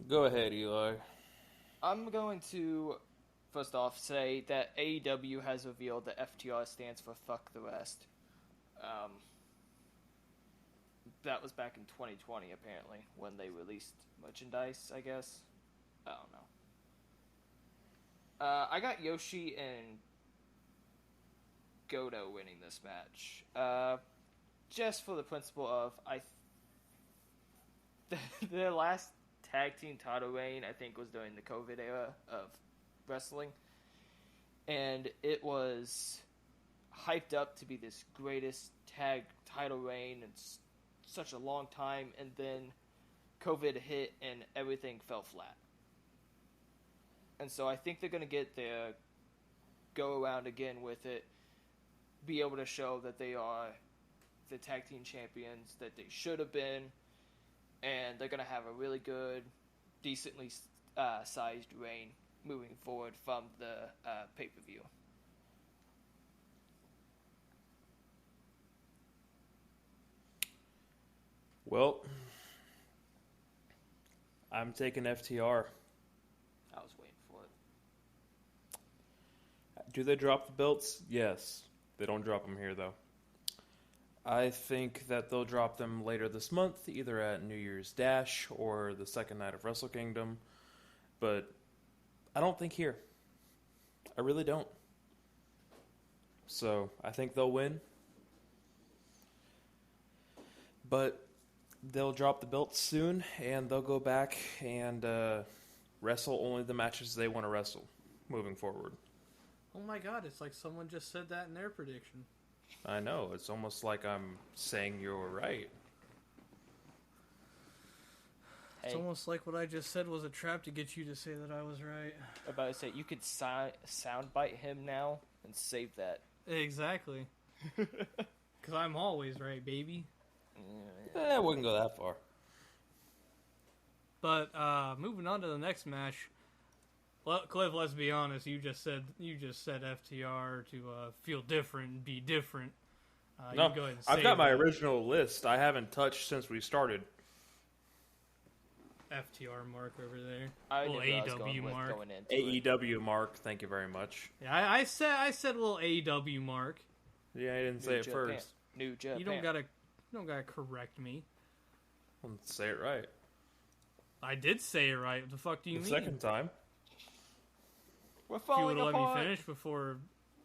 Go ahead, Eli. I'm going to, first off, say that AEW has revealed that FTR stands for Fuck the Rest. That was back in 2020, apparently, when they released merchandise, I guess. I don't know. I got Yoshi and Goto winning this match. Just for the principle of, their last tag team title reign, I think, was during the COVID era of wrestling. And it was hyped up to be this greatest tag title reign in such a long time, and then COVID hit and everything fell flat. And so I think they're going to get their go around again with it, be able to show that they are the tag team champions that they should have been, and they're going to have a really good, decently sized reign moving forward from the pay-per-view. Well, I'm taking FTR. I was waiting for it. Do they drop the belts? Yes. They don't drop them here, though. I think that they'll drop them later this month, either at New Year's Dash or the second night of Wrestle Kingdom. But I don't think here. I really don't. So I think they'll win. But they'll drop the belts soon, and they'll go back and wrestle only the matches they want to wrestle moving forward. Oh my god, it's like someone just said that in their prediction. I know. It's almost like I'm saying you're right. It's almost like what I just said was a trap to get you to say that I was right. I'm about to say, you could soundbite him now and save that. Exactly. Because I'm always right, baby. I wouldn't go that far. But moving on to the next match. Well, Cliff, let's be honest. You just said FTR to feel different and be different. No, you go ahead and I've say got my that. original list. I haven't touched since we started. FTR mark over there. I Little knew what I was AEW going with mark. going into it. AEW mark. Thank you very much. Yeah, I said a little AEW mark. Yeah, I didn't say New it Japan. first. New Japan. You don't gotta correct me. Let's say it right. I did say it right. What the fuck do you The mean? second time. We're If you would falling have let apart. me finish before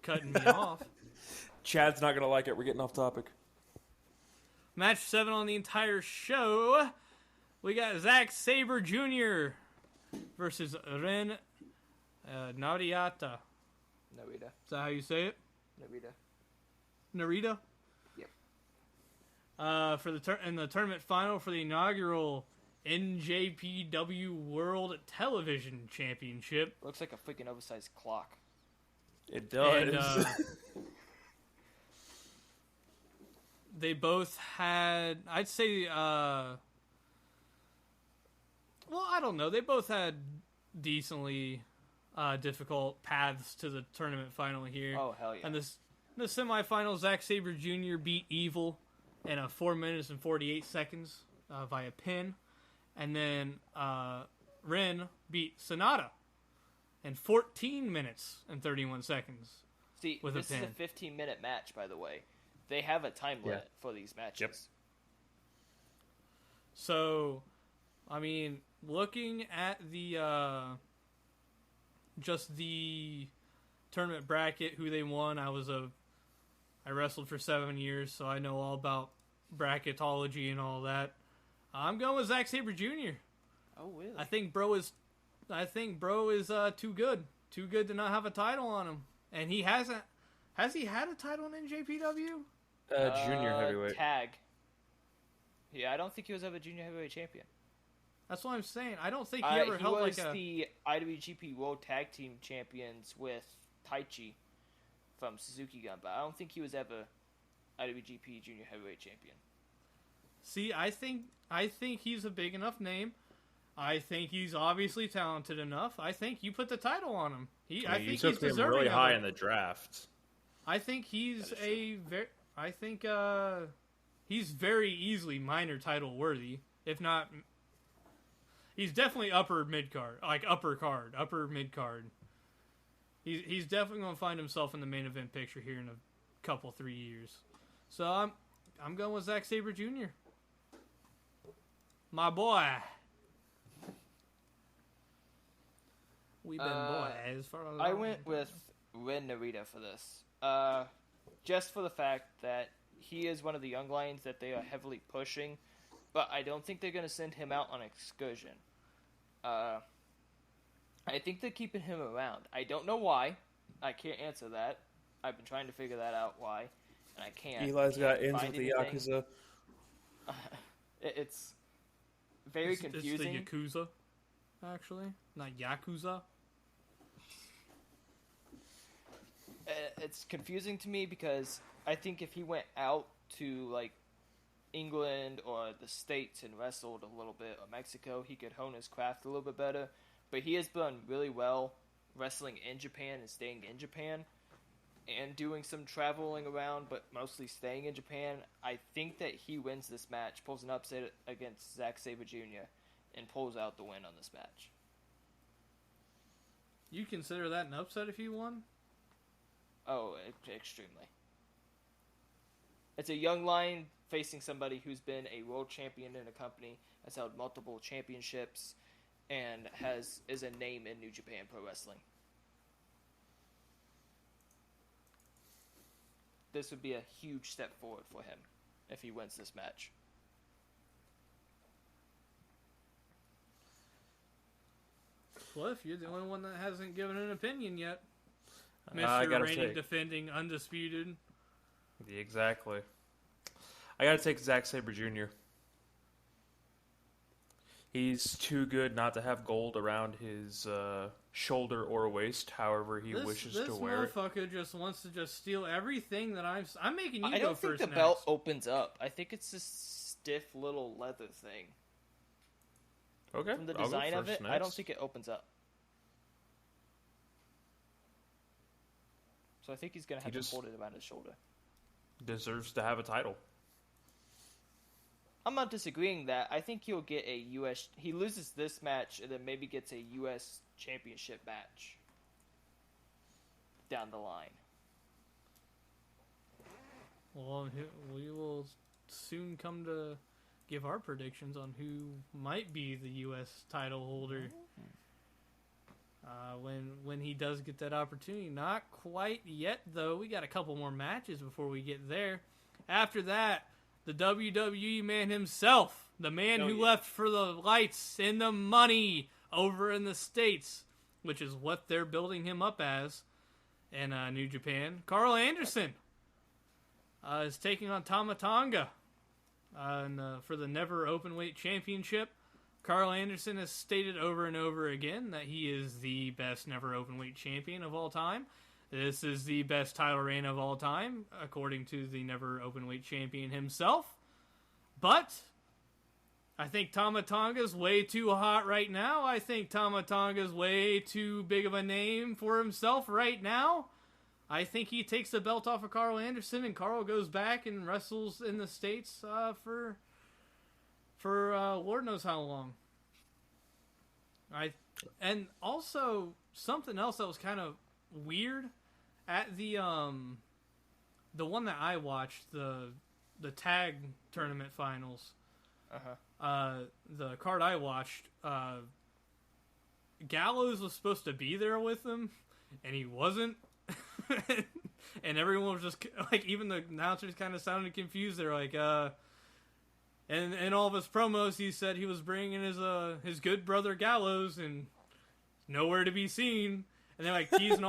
cutting me off. Chad's not gonna like it. We're getting off topic. Match 7 on the entire show. We got Zack Sabre Jr. versus Ren Narita. Narita. Is that how you say it? Narita? Yep. For the in the tournament final for the inaugural NJPW World Television Championship. Looks like a freaking oversized clock. It does. And, they both had, I'd say, well, I don't know. They both had decently difficult paths to the tournament final here. Oh, hell yeah. And this, in the semifinals, Zack Sabre Jr. beat Evil in 4 minutes and 48 seconds via pin. And then Ren beat Sonata in 14 minutes and 31 seconds. See, with a this is pin. a 15-minute match, by the way. They have a time limit for these matches. Yep. So, I mean, looking at the just the tournament bracket, who they won, I wrestled for 7 years, so I know all about bracketology and all that. I'm going with Zack Sabre Jr. Oh, really? I think bro is too good to not have a title on him, and he hasn't. Has he had a title in NJPW? Junior heavyweight. Tag. Yeah, I don't think he was ever junior heavyweight champion. That's what I'm saying. I don't think he ever held was like a. the IWGP World Tag Team Champions with Taichi from Suzuki Gun, but I don't think he was ever IWGP Junior Heavyweight Champion. See, I think he's a big enough name. I think he's obviously talented enough. I think you put the title on him. I think you he's took him deserving really of high it. in the draft. I think he's he's very easily minor title worthy, if not. He's definitely upper mid card, upper mid card. He's definitely going to find himself in the main event picture here in a couple 3 years. So I'm going with Zack Sabre Jr. My boy. We've been boys for a long I went with Ren Narita for this. Just for the fact that he is one of the young lions that they are heavily pushing, but I don't think they're going to send him out on excursion. I think they're keeping him around. I don't know why. I can't answer that. I've been trying to figure that out why, and I can't. Eli's got ends find with the anything. Yakuza. It's very confusing. It's the Yakuza, actually, not Yakuza. It's confusing to me because I think if he went out to like England or the States and wrestled a little bit, or Mexico, he could hone his craft a little bit better. But he has done really well wrestling in Japan and staying in Japan and doing some traveling around, but mostly staying in Japan. I think that he wins this match, pulls an upset against Zack Sabre Jr., and pulls out the win on this match. You consider that an upset if he won? Oh, extremely. It's a young lion facing somebody who's been a world champion in a company, has held multiple championships, and is a name in New Japan Pro Wrestling. This would be a huge step forward for him if he wins this match. Cliff, you're the only one that hasn't given an opinion yet. I Mr. gotta reigning, say- defending, undisputed. Exactly. I gotta take Zack Sabre Jr. He's too good not to have gold around his shoulder or waist, however he wishes to wear it. This motherfucker just wants to just steal everything that I'm making you I go don't think first the next. belt opens up. I think it's this stiff little leather thing. Okay. From the I'll go design of first it, I don't next. think it opens up. So I think he's going to have just- to hold it around his shoulder. Deserves to have a title. I'm not disagreeing that. I think he'll get a U.S. He loses this match and then maybe gets a U.S. championship match down the line. Well, we will soon come to give our predictions on who might be the U.S. title holder when he does get that opportunity. Not quite yet, though. We got a couple more matches before we get there. After that, the WWE man himself, the man who left for the lights and the money over in the States, which is what they're building him up as in New Japan, Carl Anderson is taking on Tama Tonga for the Never Openweight Championship. Carl Anderson has stated over and over again that he is the best Never Openweight Champion of all time. This is the best title reign of all time, according to the Never Openweight Champion himself. But I think Tama Tonga's way too hot right now. I think Tama Tonga's way too big of a name for himself right now. I think he takes the belt off of Carl Anderson, and Carl goes back and wrestles in the States for Lord knows how long. And also something else that was kind of weird at the one that I watched, the tag tournament finals. The card I watched, Gallows was supposed to be there with them, and he wasn't. And everyone was just like, even the announcers kind of sounded confused. They're like, and in all of his promos, he said he was bringing his good brother Gallows, and nowhere to be seen. And they're like teasing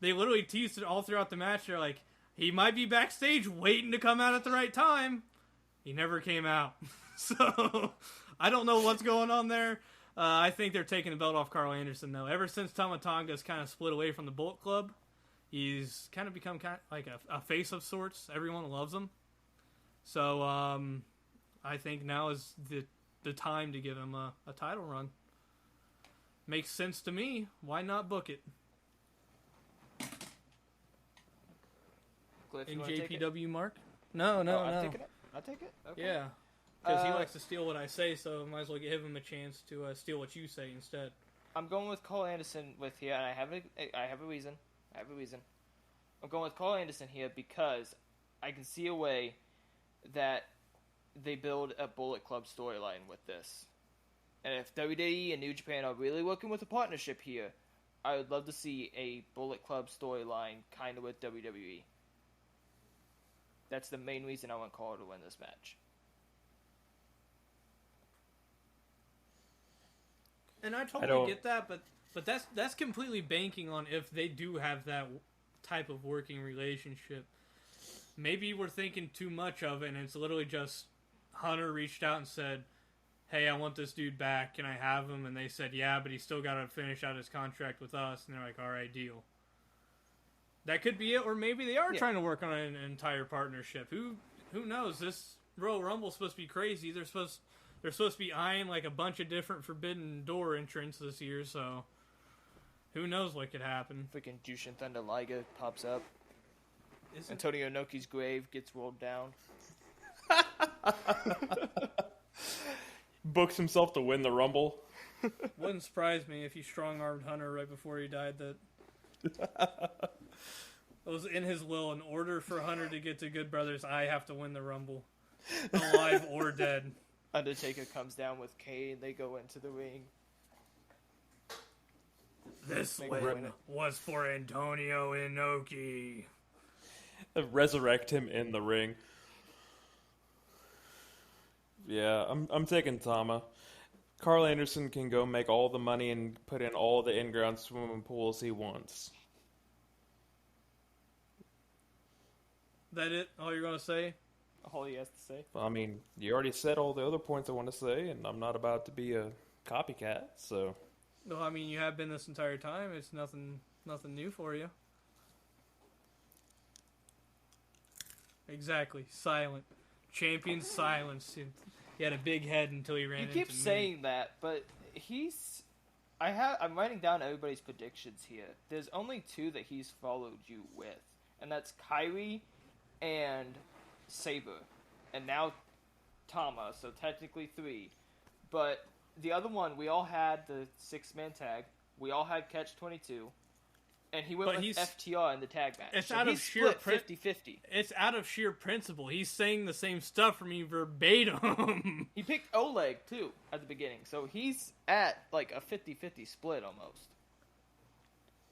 they literally teased it all throughout the match. They're like, he might be backstage waiting to come out at the right time. He never came out. So I don't know what's going on there. I think they're taking the belt off Carl Anderson, though. Ever since Tama Tonga's kind of split away from the Bullet Club, he's kind of become like a face of sorts. Everyone loves him. So I think now is the time to give him a title run. Makes sense to me. Why not book it? Cliff, In you wanna take it? JPW, Mark? No. I'll take it. I'll take it. Okay. Yeah. Because he likes to steal what I say, so might as well give him a chance to steal what you say instead. I'm going with Carl Anderson with here, and I have a reason. I'm going with Carl Anderson here because I can see a way that they build a Bullet Club storyline with this. And if WWE and New Japan are really working with a partnership here, I would love to see a Bullet Club storyline kind of with WWE. That's the main reason I want Carl to win this match. And I totally get that, but that's completely banking on if they do have that type of working relationship. Maybe we're thinking too much of it, and it's literally just Hunter reached out and said, hey, I want this dude back. Can I have him? And they said, yeah, but he's still got to finish out his contract with us. And they're like, all right, deal. That could be it, or maybe they are trying to work on an entire partnership. Who knows? This Royal Rumble's supposed to be crazy. They're supposed to be eyeing like a bunch of different Forbidden Door entrants this year, so who knows what could happen. Freaking Jushin Thunder Liger pops up. Antonio Inoki's grave gets rolled down. Books himself to win the Rumble. Wouldn't surprise me if he strong-armed Hunter right before he died. It was in his will. In order for Hunter to get to Good Brothers, I have to win the Rumble, alive or dead. Undertaker comes down with Kane. They go into the ring. This win was for Antonio Inoki. Resurrect him in the ring. Yeah, I'm taking Tama. Carl Anderson can go make all the money and put in all the in-ground swimming pools he wants. That it? All you're gonna say? All he has to say. I mean, you already said all the other points I want to say, and I'm not about to be a copycat, so... No, I mean, you have been this entire time. It's nothing new for you. Exactly. Silent. Champion silence. He had a big head until he ran into me. You keep saying that, but I'm writing down everybody's predictions here. There's only 2 that he's followed you with, and that's Kyrie and Saber, and now Tama, so technically 3. But the other one, we all had the 6-man tag. We all had Catch-22. And he went with FTR in the tag match. It's so out of sheer 50-50. It's out of sheer principle. He's saying the same stuff for me verbatim. He picked Oleg, too, at the beginning. So he's at, like, a 50-50 split, almost.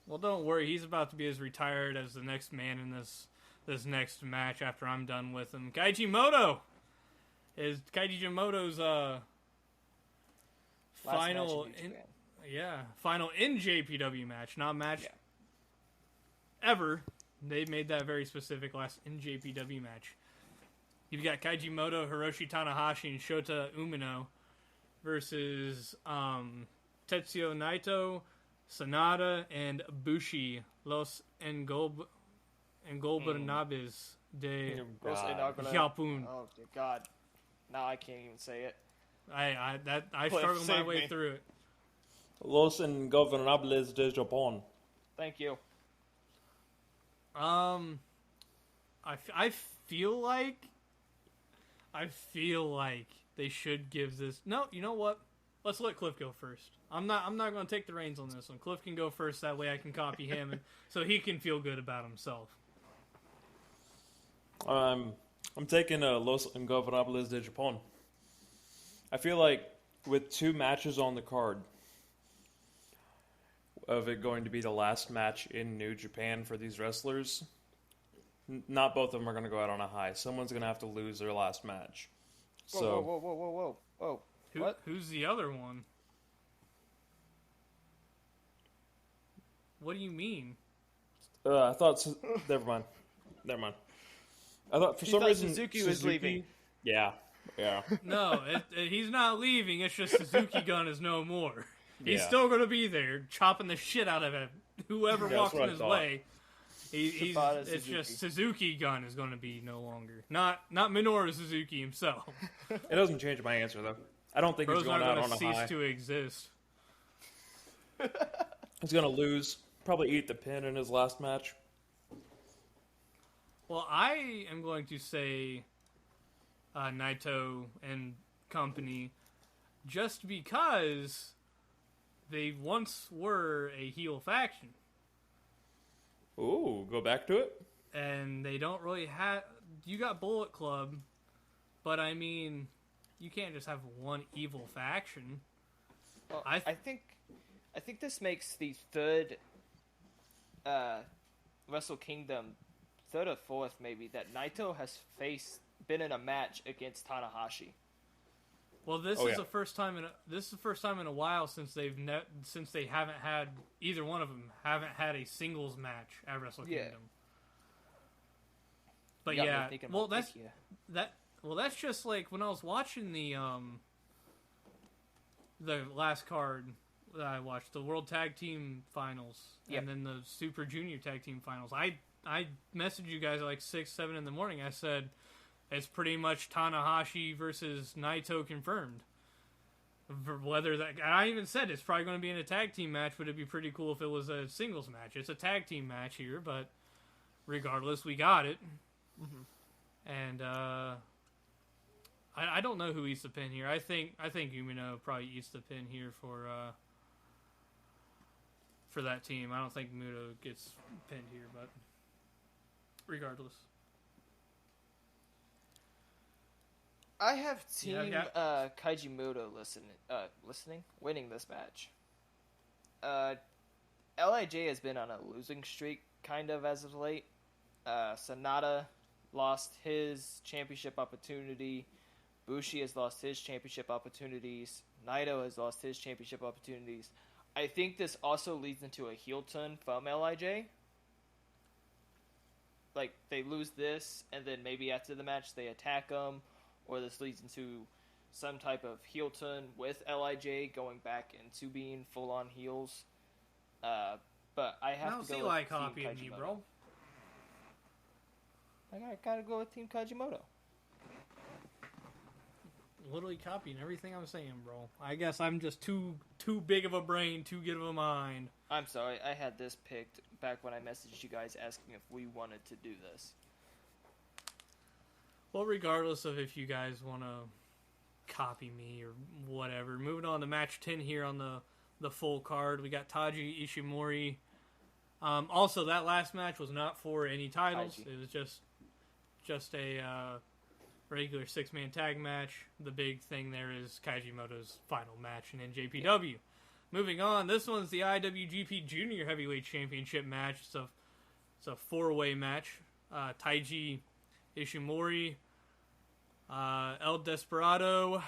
Well, don't worry. He's about to be as retired as the next man in this next match after I'm done with him. Kaiji Moto's final final in JPW match, not match ever. They made that very specific, last in JPW match. You've got Kaiji Moto, Hiroshi Tanahashi, and Shota Umino versus Tetsuya Naito, Sanada, and Bushi, Los Engolbernabes de Japón. Oh, dear God. Now I can't even say it. I struggled my way through it. Los Ingobernables de Japón. Thank you. I feel like they should give this. No, you know what? Let's let Cliff go first. I'm not going to take the reins on this one. Cliff can go first. That way I can copy him, and so he can feel good about himself. I'm taking Los Ingobernables de Japón. I feel like with 2 matches on the card of it going to be the last match in New Japan for these wrestlers, not both of them are going to go out on a high. Someone's going to have to lose their last match. Whoa. What? Who's the other one? What do you mean? I thought... Never mind. I thought for some reason Suzuki was leaving. Yeah. No, he's not leaving. It's just Suzuki Gun is no more. He's still going to be there, chopping the shit out of whoever walks in his way. It's just Suzuki Gun is going to be no longer. Not Minoru Suzuki himself. It doesn't change my answer, though. I don't think he's going out on a high. Cease to exist. He's going to lose. Probably eat the pin in his last match. Well, I am going to say Naito and company just because they once were a heel faction. Ooh, go back to it? And they don't really have... You got Bullet Club, but I mean, you can't just have one evil faction. Well, I think this makes the third Wrestle Kingdom, 3rd or 4th maybe, that Naito has been in a match against Tanahashi. Well, this is the first time in a while since they haven't had either one of them haven't had a singles match at Wrestle Kingdom. But yeah, that's just like when I was watching the last card that I watched, the World Tag Team Finals, and then the Super Junior Tag Team Finals. I messaged you guys at like 6, 7 in the morning. I said, it's pretty much Tanahashi versus Naito confirmed. I even said it's probably going to be in a tag team match, but it'd be pretty cool if it was a singles match. It's a tag team match here, but regardless, we got it. Mm-hmm. And I don't know who eats the pin here. I think Umino probably eats the pin here for that team. I don't think Muto gets pinned here, but regardless. I have Team Yeah. Kajimoto winning this match. LIJ has been on a losing streak, kind of, as of late. Sonata lost his championship opportunity. Bushi has lost his championship opportunities. Naito has lost his championship opportunities. I think this also leads into a heel turn from LIJ. Like, they lose this, and then maybe after the match they attack them, or this leads into some type of heel turn with LIJ going back into being full-on heels. But I have to go with Eli Team copying Kajimoto. me, bro. I gotta go with Team Kajimoto. Literally copying everything I'm saying, bro. I guess I'm just too big of a brain, too good of a mind. I'm sorry, I had this picked back when I messaged you guys asking if we wanted to do this. Well, regardless of if you guys want to copy me or whatever, moving on to match 10 here on the full card. We got Taiji Ishimori. Also, that last match was not for any titles. Taiji. It was just a regular 6-man tag match. The big thing there is Kajimoto's final match in NJPW. Yeah. Moving on, this one's the IWGP Junior Heavyweight Championship match. It's a 4-way match. Taiji Ishimori, El Desperado,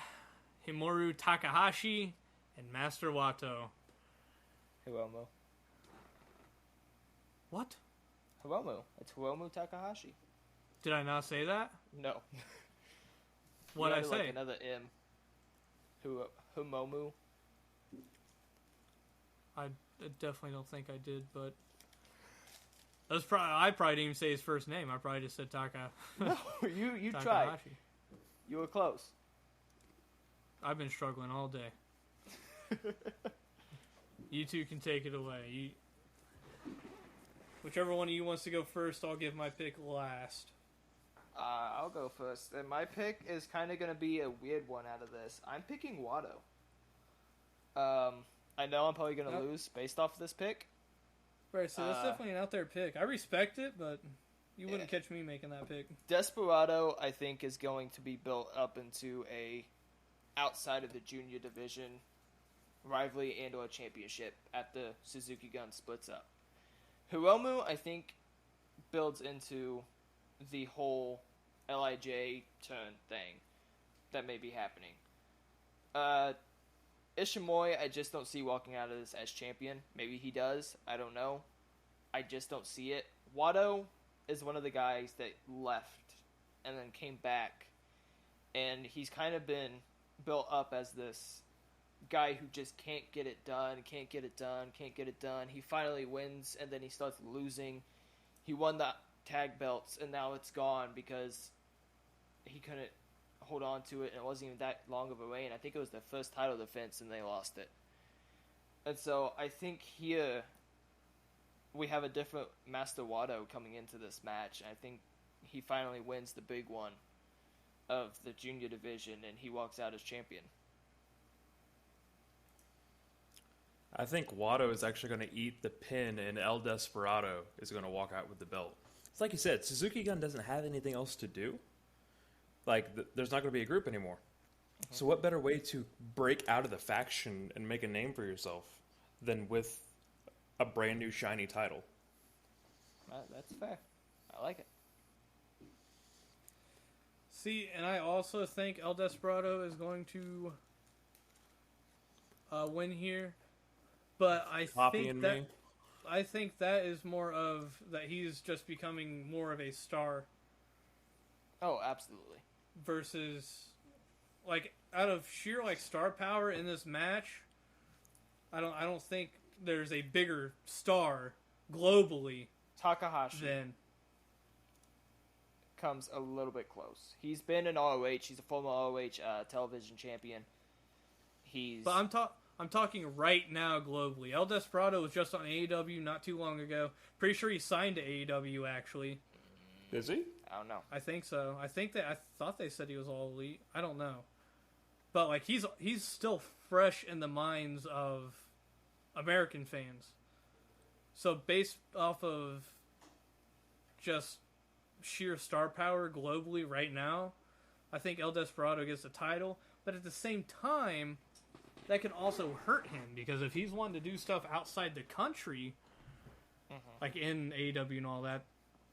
Himuro Takahashi, and Master Wato. Hiromu. What? Hiromu. It's Hiromu Takahashi. Did I not say that? No. What'd I say? Like another M. Humomu. I definitely don't think I did, but I probably didn't even say his first name. I probably just said Taka. No, you tried. Takahashi. You were close. I've been struggling all day. You two can take it away. Whichever one of you wants to go first, I'll give my pick last. I'll go first. And my pick is kind of going to be a weird one out of this. I'm picking Watto. I know I'm probably going to lose based off of this pick. Right, so that's definitely an out there pick. I respect it, but you wouldn't catch me making that pick. Desperado, I think, is going to be built up into a outside of the junior division rivalry and or championship at the Suzuki Gun splits up. Hiromu, I think, builds into the whole LIJ turn thing that may be happening. Ishimori, I just don't see walking out of this as champion. Maybe he does. I don't know. I just don't see it. Watto is one of the guys that left and then came back. And he's kind of been built up as this guy who just can't get it done. He finally wins, and then he starts losing. He won the tag belts, and now it's gone because he couldn't hold on to it, and it wasn't even that long of a reign. I think it was their first title defense, and they lost it. And so I think here we have a different Master Wato coming into this match. I think he finally wins the big one of the junior division, and he walks out as champion. I think Watto is actually going to eat the pin, and El Desperado is going to walk out with the belt. It's like you said, Suzuki Gun doesn't have anything else to do. Like, there's not going to be a group anymore. Mm-hmm. So what better way to break out of the faction and make a name for yourself than with a brand new shiny title? That's fair. I like it. See, and I also think El Desperado is going to win here. But I think that is more of that he's just becoming more of a star. Oh, absolutely. Versus, like, out of sheer like star power in this match, I don't think there's a bigger star globally. Takahashi than comes a little bit close. He's been in ROH. He's a former ROH television champion. But I'm talking right now globally. El Desperado was just on AEW not too long ago. Pretty sure he signed to AEW actually. Is he? I don't know. I think so. I thought they said he was all elite. I don't know. But like he's still fresh in the minds of American fans. So based off of just sheer star power globally right now, I think El Desperado gets the title. But at the same time, that can also hurt him, because if he's wanting to do stuff outside the country, like in AEW and all that,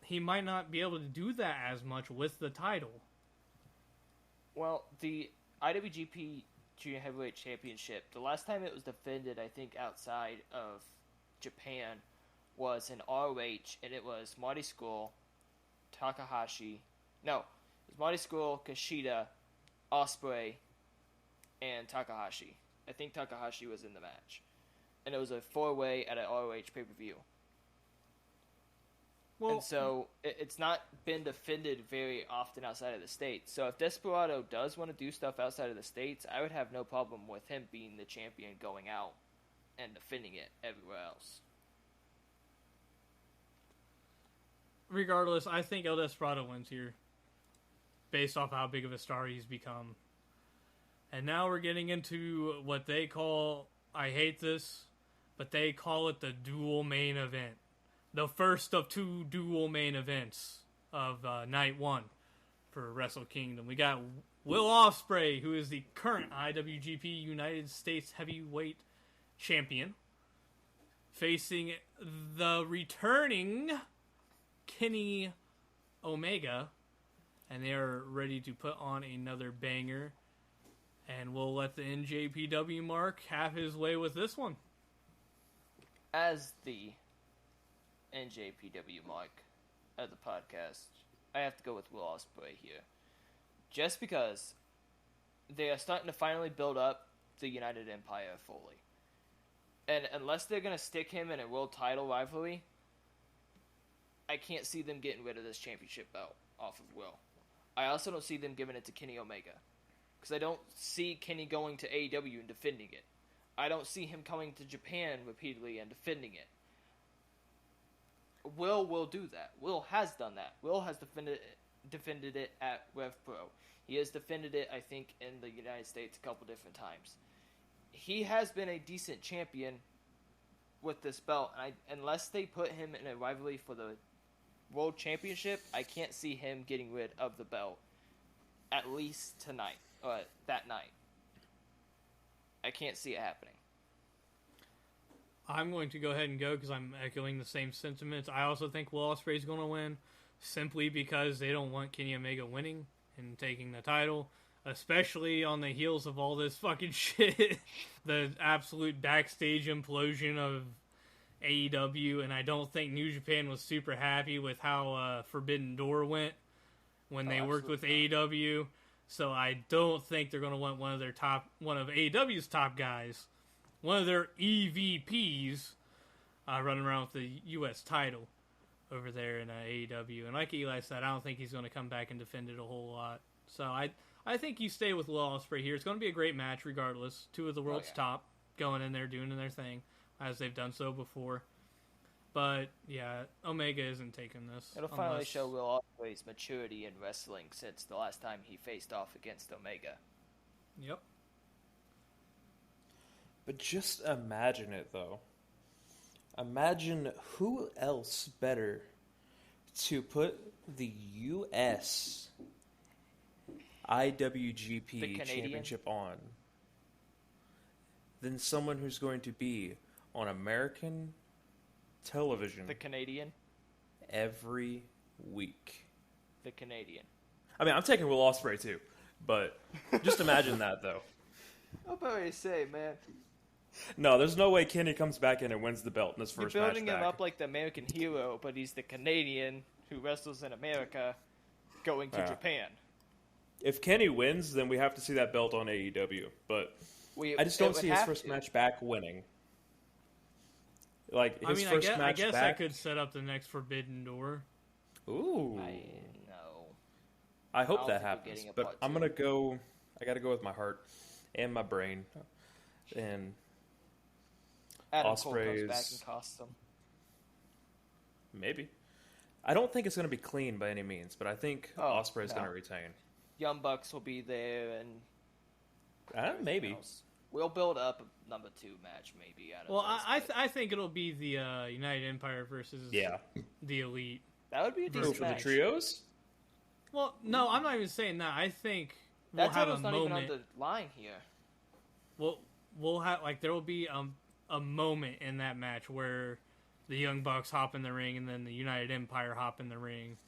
he might not be able to do that as much with the title. Well, the IWGP Junior Heavyweight Championship, the last time it was defended, I think, outside of Japan, was in ROH, and it was Marty Scurll, Takahashi. No, it was Marty Scurll, Kushida, Ospreay, and Takahashi. I think Takahashi was in the match. And it was a 4-way at an ROH pay-per-view. Well, And so it's not been defended very often outside of the States. So if Desperado does want to do stuff outside of the States, I would have no problem with him being the champion going out and defending it everywhere else. regardless, I think El Desperado wins here, based off how big of a star he's become. And now we're getting into what they call, I hate this, but they call it the dual main event. The first of two dual main events of night one for Wrestle Kingdom. We got Will Ospreay, who is the current IWGP United States Heavyweight Champion, facing the returning Kenny Omega, and they are ready to put on another banger. And we'll let the NJPW Mark have his way with this one. As the NJPW Mark of the podcast, I have to go with Will Ospreay here. Just because they are starting to finally build up the United Empire fully. And unless they're going to stick him in a world title rivalry, I can't see them getting rid of this championship belt off of Will. I also don't see them giving it to Kenny Omega, because I don't see Kenny going to AEW and defending it. I don't see him coming to Japan repeatedly and defending it. Will do that. Will has done that. Will has defended it at Rev Pro. He has defended it, I think, in the United States a couple different times. He has been a decent champion with this belt. Unless they put him in a rivalry for the World Championship, I can't see him getting rid of the belt, at least tonight, or that night. I can't see it happening. I'm going to go ahead and go because I'm echoing the same sentiments. I also think Will Ospreay is going to win, simply because they don't want Kenny Omega winning and taking the title, especially on the heels of all this fucking shit. The absolute backstage implosion of AEW, and I don't think New Japan was super happy with how Forbidden Door went when they worked with AEW. So I don't think they're going to want one of AEW's top guys, one of their EVPs, running around with the U.S. title over there in AEW. And like Eli said, I don't think he's going to come back and defend it a whole lot. So I think you stay with Will Ospreay here. It's going to be a great match regardless. Two of the world's top going in there doing their thing, as they've done so before. But, yeah, Omega isn't taking this. It'll finally show Will Ospreay's maturity in wrestling since the last time he faced off against Omega. Yep. But just imagine it, though. Imagine who else better to put the U.S. IWGP Championship on than someone who's going to be on American television. The Canadian? Every week. The Canadian. I mean, I'm taking Will Ospreay too, but just imagine that, though. I'm about to say, man. No, there's no way Kenny comes back in and wins the belt in his first match You're building back. him up like the American hero, but he's the Canadian who wrestles in America going to Japan. If Kenny wins, then we have to see that belt on AEW. But I just don't see his first match back winning. Like his first match back. I guess I could set up the next Forbidden Door. Ooh. No. I hope that happens. But I'm gonna go. I got to go with my heart and my brain. And Adam Cole comes Ospreay's back and costs them. Maybe. I don't think it's going to be clean by any means, but I think Ospreay's going to retain. Young Bucks will be there, and maybe else. We'll build up a number 2 match, maybe. I think it'll be the United Empire versus the Elite. That would be a decent For the match. trios? Well, no, I'm not even saying that. I think we'll That's have almost a not even moment. on the line here. We'll have like there will be a moment in that match where the Young Bucks hop in the ring and then the United Empire hop in the ring.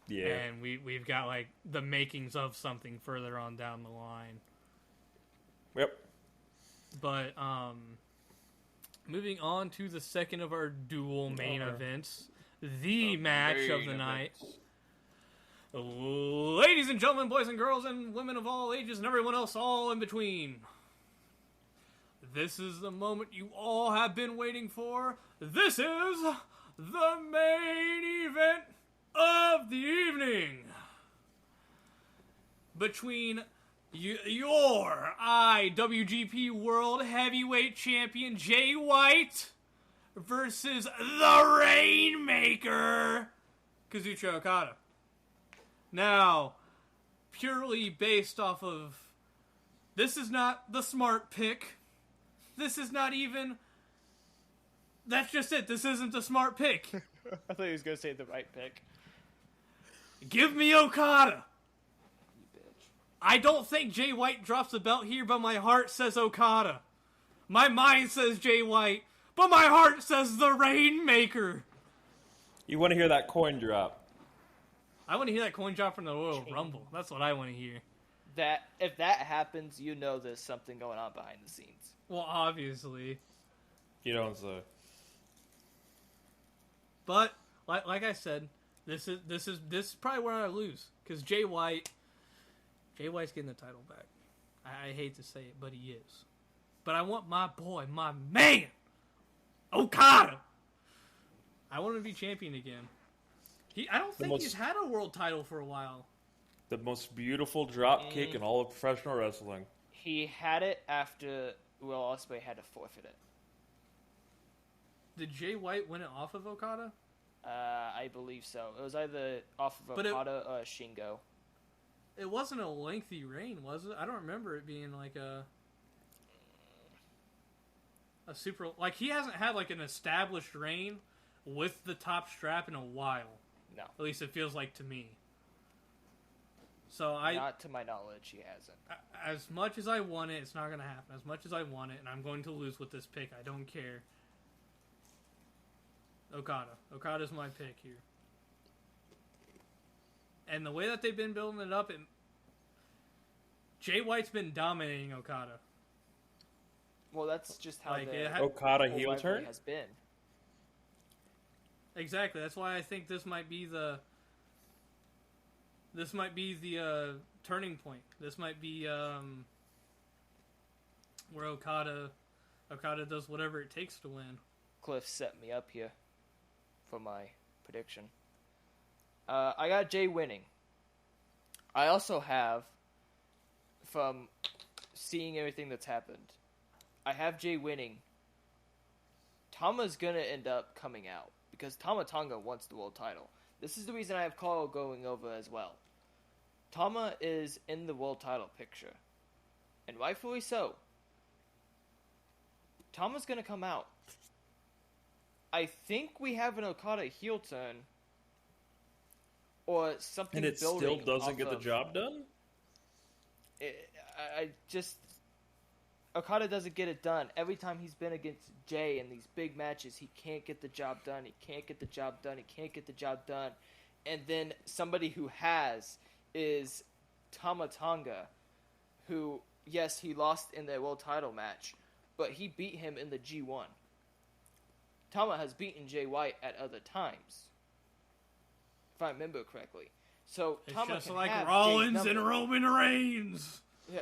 Yeah. And we've got like the makings of something further on down the line. Yep. But moving on to the second of our dual main events, the match of the night. Ladies and gentlemen, boys and girls, and women of all ages, and everyone else all in between. This is the moment you all have been waiting for. This is the main event of the evening. Between your IWGP World Heavyweight Champion Jay White versus the Rainmaker, Kazuchika Okada. Now, purely based off of... This is not the smart pick. This is not even... That's just it. This isn't the smart pick. I thought he was going to say the right pick. Give me Okada. You bitch. I don't think Jay White drops the belt here, but my heart says Okada. My mind says Jay White, but my heart says the Rainmaker. You want to hear that coin drop? I want to hear that coin drop from the Royal Rumble. That's what I want to hear. That if that happens, you know there's something going on behind the scenes. Well, obviously. You don't say. But like I said, this is probably where I lose because Jay White's getting the title back. I hate to say it, but he is. But I want my boy, my man, Okada. I want him to be champion again. I don't think he's had a world title for a while. The most beautiful drop kick in all of professional wrestling. He had it after Will Ospreay had to forfeit it. Did Jay White win it off of Okada? I believe so. It was either off of Okada or Shingo. It wasn't a lengthy reign, was it? I don't remember it being like a super... Like, he hasn't had like an established reign with the top strap in a while. No. At least it feels like to me. So Not to my knowledge, he hasn't. As much as I want it, it's not going to happen. As much as I want it, and I'm going to lose with this pick, I don't care. Okada. Okada's my pick here. And the way that they've been building it up, Jay White's been dominating Okada. Well, that's just how Like, the Okada whole heel rivalry turn? has been. Exactly. That's why I think this might be the turning point. This might be where Okada does whatever it takes to win. Cliff set me up here for my prediction. I got Jay winning. I also have, from seeing everything that's happened, I have Jay winning. Tama's gonna end up coming out because Tama Tonga wants the world title. This is the reason I have Carl going over as well. Tama is in the world title picture, and rightfully so. Tama's gonna come out. I think we have an Okada heel turn, or something. And it still building doesn't get the off of- job done? I just... Okada doesn't get it done. Every time he's been against Jay in these big matches, he can't get the job done. He can't get the job done. He can't get the job done. And then somebody who has is Tama Tonga, who, yes, he lost in the world title match, but he beat him in the G1. Tama has beaten Jay White at other times, if I remember correctly. So It's Tama just can like have Rollins Jay's and number. Roman Reigns. Yeah,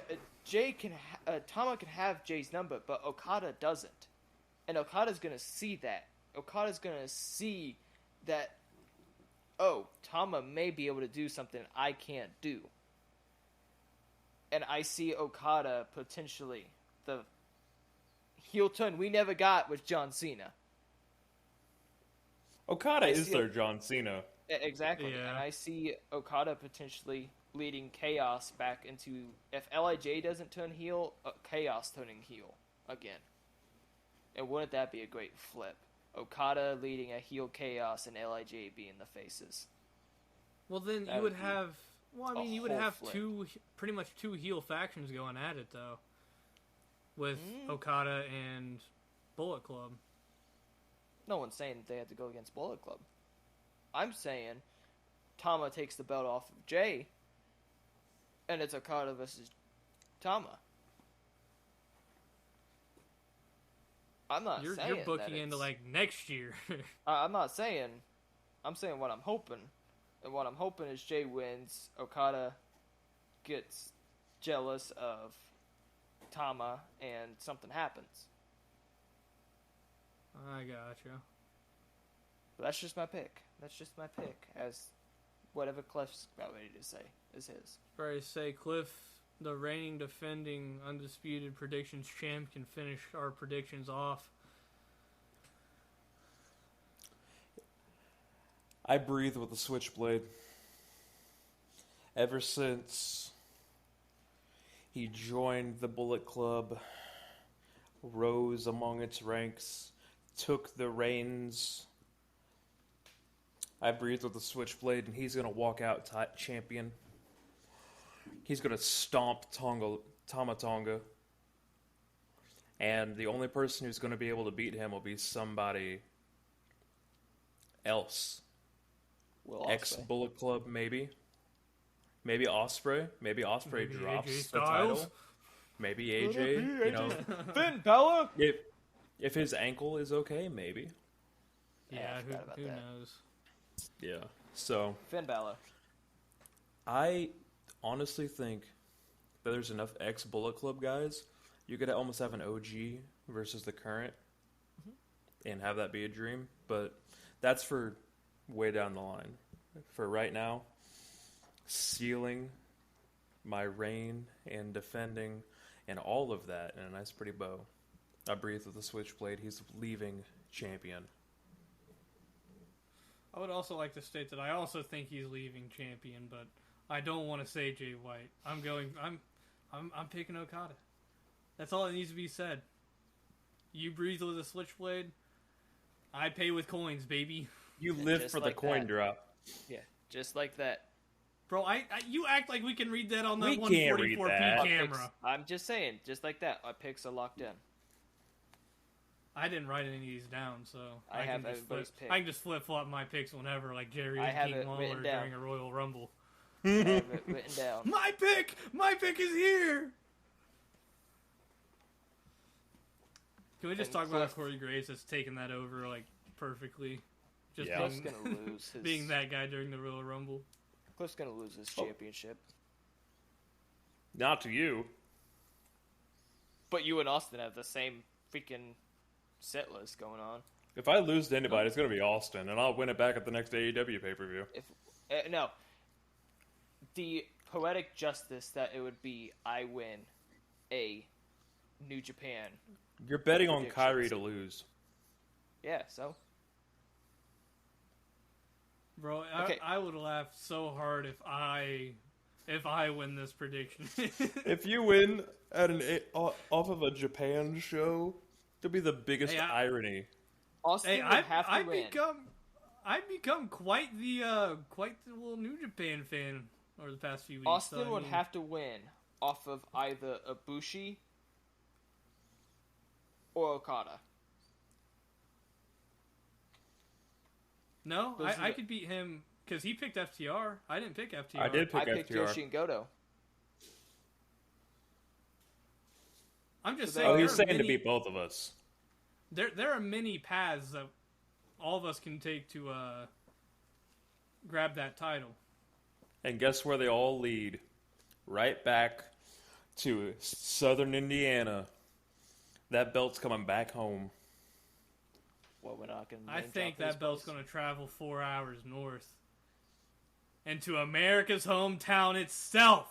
Tama can have Jay's number, but Okada doesn't, and Okada's gonna see that. Okada's gonna see that. Oh, Tama may be able to do something I can't do, and I see Okada potentially the heel turn we never got with John Cena. Okada is their John Cena. Exactly, Yeah. and I see Okada potentially leading Chaos back into, if LIJ doesn't turn heel, Chaos turning heel again. And wouldn't that be a great flip? Okada leading a heel chaos and LIJ being the faces. Well, then That you would would be have. Well, I a mean, you would whole have flip. pretty much two heel factions going at it, though. With Okada and Bullet Club. No one's saying that they have to go against Bullet Club. I'm saying Tama takes the belt off of Jay, and it's Okada versus Tama. I'm not saying You're booking that into it's- like next year. I'm not saying. I'm saying what I'm hoping, and what I'm hoping is Jay wins. Okada gets jealous of Tama, and something happens. I gotcha. But that's just my pick. That's just my pick. As whatever Cliff's about ready to say is his. Probably say Cliff, the reigning, defending, undisputed predictions champ, can finish our predictions off. I breathe with the Switchblade. Ever since he joined the Bullet Club, rose among its ranks, took the reins, I breathe with the Switchblade, and he's going to walk out champion. He's going to stomp Tama Tonga. And the only person who's going to be able to beat him will be somebody else. Will Ex-Bullet Club, maybe. Maybe Ospreay. Maybe Ospreay Maybe drops AJ the Styles. title. Maybe AJ. You know, Finn Balor. if his ankle is okay, maybe. Yeah, I forgot about who that. knows? Yeah. So Finn Balor. I honestly think that there's enough ex-Bullet Club guys. You could almost have an OG versus the current, and have that be a dream. But that's for way down the line. For right now, sealing my reign and defending and all of that in a nice pretty bow. I breathe with the Switchblade. He's leaving champion. I would also like to state that I also think he's leaving champion, but I don't want to say Jay White. I'm picking Okada. That's all that needs to be said. You breathe with a Switchblade. I pay with coins, baby. You live Just for the like coin that. drop. Yeah, just like that. Bro, you act like we can read that on the We can't read 144p that. camera. I'm just saying, just like that. My picks are locked in. I didn't write any of these down, so I can have just everybody's flip, pick. I can just flip-flop my picks whenever, like Jerry I and have King it Lawler written down. during a Royal Rumble. I have it written down. My pick is here! Can we just And talk about Cliff- Corey Graves that's taken that over, like, perfectly? Just Yeah. Cliff's being, gonna lose his. being that guy during the Royal Rumble. Cliff's gonna lose his Oh. championship. Not to you. But you and Austin have the same freaking set list going on. If I lose to anybody, it's going to be Austin, and I'll win it back at the next AEW pay-per-view. If no, the poetic justice that it would be, I win a New Japan. You're betting on Predictions. Kyrie to lose. Yeah, so Bro, Okay. I would laugh so hard if I win this prediction. If you win at off of a Japan show, it'll be the biggest Hey, irony. Austin Hey, would have to win. I've become quite the little New Japan fan over the past few weeks. Austin so, I would mean, have to win off of either Ibushi or Okada. No, Those are I the- could beat him because he picked FTR. I didn't pick FTR. I did I pick picked FTR. Yoshi and Goto. I'm just So saying. Oh, there he's are saying to many- beat both of us. There are many paths that all of us can take to grab that title. And guess where they all lead? Right back to Southern Indiana. That belt's coming back home. Well, we're not going to. I think that belt's going to travel 4 hours north into America's hometown itself.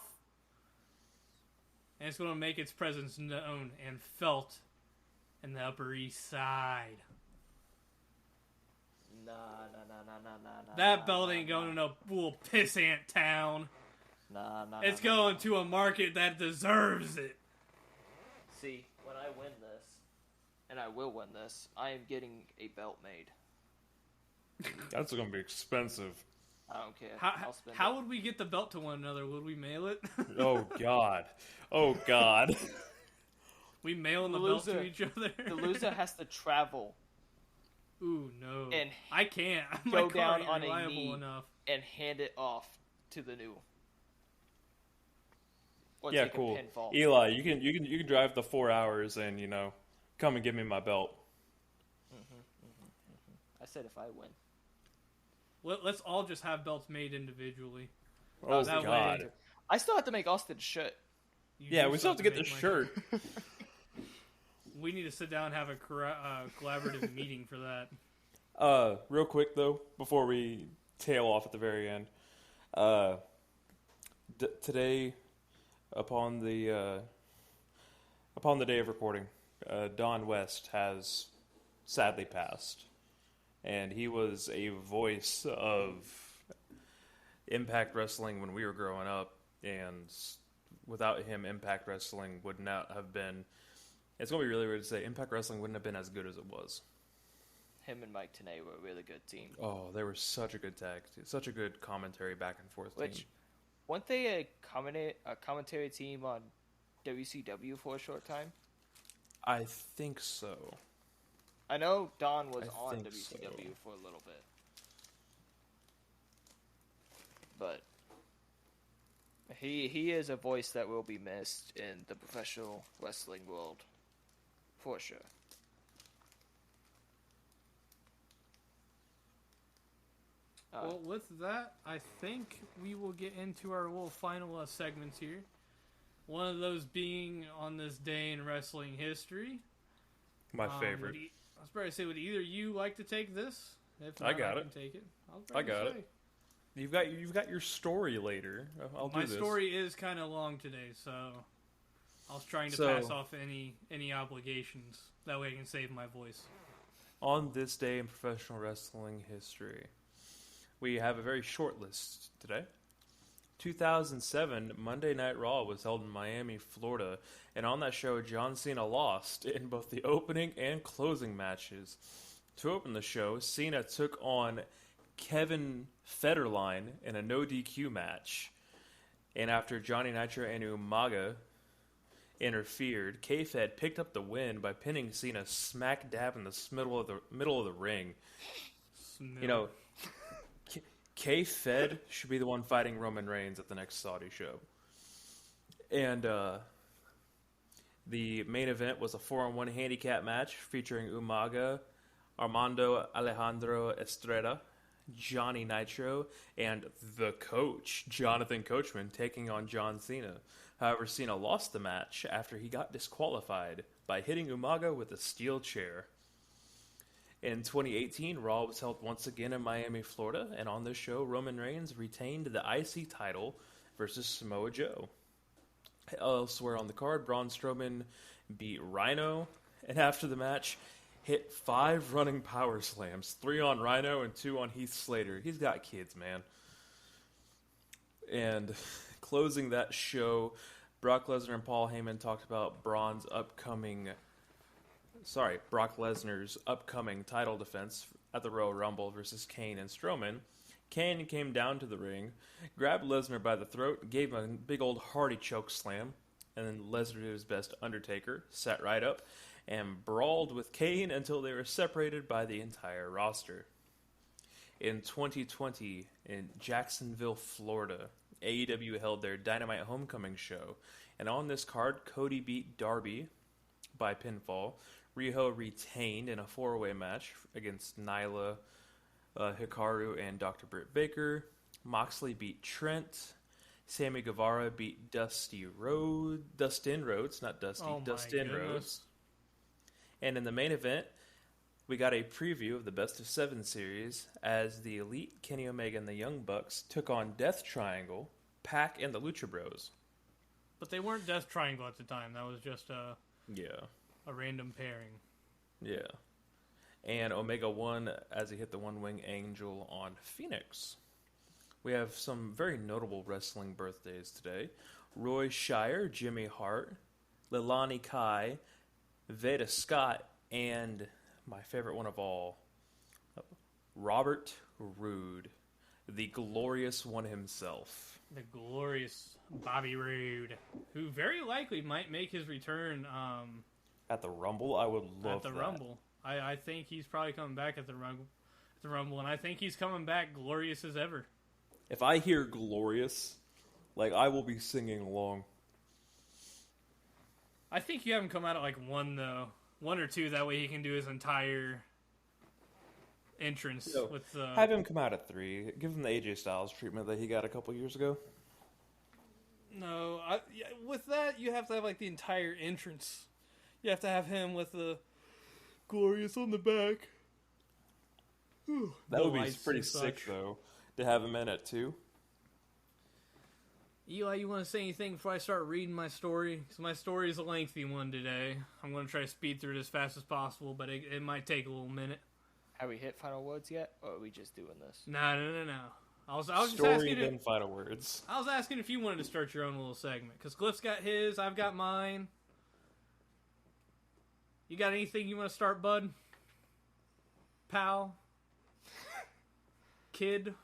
And it's going to make its presence known and felt in the Upper East Side. Nah. That belt ain't going to no little pissant town. Nah. It's going to a market that deserves it. See, when I win this, and I will win this, I am getting a belt made. That's going to be expensive. I don't care. I'll spend How it. would we get the belt to one another? Would we mail it? Oh, God. Oh, God. We mail the belt to each other? The loser has to travel. Ooh, no. And I can't. go My car down ain't on a reliable knee enough. and hand it off to the new. Or Yeah, take cool. a pinfall. Eli, you can drive the 4 hours and, come and give me my belt. I said if I win. Let's all just have belts made individually. Oh, that God. way- I still have to make Austin shirt. Yeah, we still have to get the make mine. shirt. We need to sit down and have a collaborative meeting for that. Real quick, though, before we tail off at the very end. Today, upon the day of recording, Don West has sadly passed. And he was a voice of Impact Wrestling when we were growing up, and without him, Impact Wrestling would not have been... It's going to be really weird to say, Impact Wrestling wouldn't have been as good as it was. Him and Mike Tenay were a really good team. Oh, they were such a good tag, such a good commentary back and forth team. Weren't they a commentary team on WCW for a short time? I think so. I know Don was on think WCW so. for a little bit. But he is a voice that will be missed in the professional wrestling world. For sure. Well, with that, I think we will get into our little final segments here. One of those being on this day in wrestling history. My favorite. I was about to say, would either you like to take this? If I not, got I it. can take it. I got it. You've got your story later. I'll do My this. story is kind of long today, so I was trying to pass off any obligations. That way I can save my voice. On this day in professional wrestling history, we have a very short list today. 2007 Monday Night Raw was held in Miami, Florida, and on that show, John Cena lost in both the opening and closing matches. To open the show, Cena took on Kevin Federline in a no DQ match, and after Johnny Nitro and Umaga interfered, K-Fed picked up the win by pinning Cena smack dab in the middle of the ring. K-Fed should be the one fighting Roman Reigns at the next Saudi show. And the main event was a 4-on-1 handicap match featuring Umaga, Armando Alejandro Estrella, Johnny Nitro, and the coach, Jonathan Coachman, taking on John Cena. However, Cena lost the match after he got disqualified by hitting Umaga with a steel chair. In 2018, Raw was held once again in Miami, Florida, and on this show, Roman Reigns retained the IC title versus Samoa Joe. Elsewhere on the card, Braun Strowman beat Rhino, and after the match, hit 5 running power slams, 3 on Rhino and 2 on Heath Slater. He's got kids, man. And closing that show, Brock Lesnar and Paul Heyman talked about Brock Lesnar's upcoming title defense at the Royal Rumble versus Kane and Strowman. Kane came down to the ring, grabbed Lesnar by the throat, gave him a big old hearty choke slam, and then Lesnar did his best Undertaker, sat right up, and brawled with Kane until they were separated by the entire roster. In 2020, in Jacksonville, Florida, AEW held their Dynamite Homecoming show, and on this card, Cody beat Darby by pinfall. Riho retained in a 4-way match against Nyla, Hikaru, and Dr. Britt Baker. Moxley beat Trent. Sammy Guevara beat Dustin Rhodes, not Dusty, Oh my Dustin goodness. Rhodes. And in the main event, we got a preview of the Best of 7 series as the Elite, Kenny Omega, and the Young Bucks took on Death Triangle, Pac, and the Lucha Bros. But they weren't Death Triangle at the time. That was just a random pairing. Yeah. And Omega won as he hit the One-Wing Angel on Phoenix. We have some very notable wrestling birthdays today. Roy Shire, Jimmy Hart, Leilani Kai, Veda Scott, And my favorite one of all, Robert Roode, the glorious one himself. The glorious Bobby Roode, who very likely might make his return At the Rumble, I would love at the that. Rumble. I think he's probably coming back at the Rumble, and I think he's coming back glorious as ever. If I hear glorious, like, I will be singing along. I think you have him come out at like 1 though, 1 or 2. That way he can do his entire entrance with the. Have him come out at 3. Give him the AJ Styles treatment that he got a couple years ago. No, with that you have to have like the entire entrance. You have to have him with the glorious on the back. That would be pretty sick, though, to have him in at 2. Eli, you want to say anything before I start reading my story? Because my story is a lengthy one today. I'm going to try to speed through it as fast as possible, but it might take a little minute. Have we hit final words yet, or are we just doing this? No. I was just Story, asking. then final words. I was asking if you wanted to start your own little segment. Because Cliff's got his, I've got mine. You got anything you want to start, bud? Pal? Kid?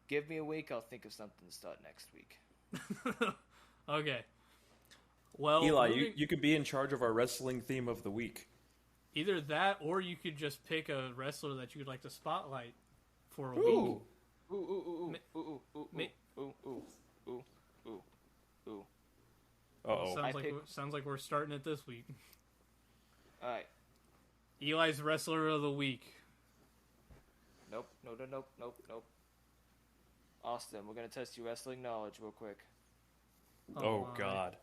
Give me a week, I'll think of something to start next week. Okay. Well, Eli, you could be in charge of our wrestling theme of the week. Either that, or you could just pick a wrestler that you would like to spotlight for a week. Ooh, ooh, ooh, ooh, ooh, ooh, ooh, ooh, ooh, ooh, ooh. Uh-oh. Sounds like we're starting it this week. Alright. Eli's wrestler of the week. Nope. Austin, we're gonna test your wrestling knowledge real quick. Oh, God.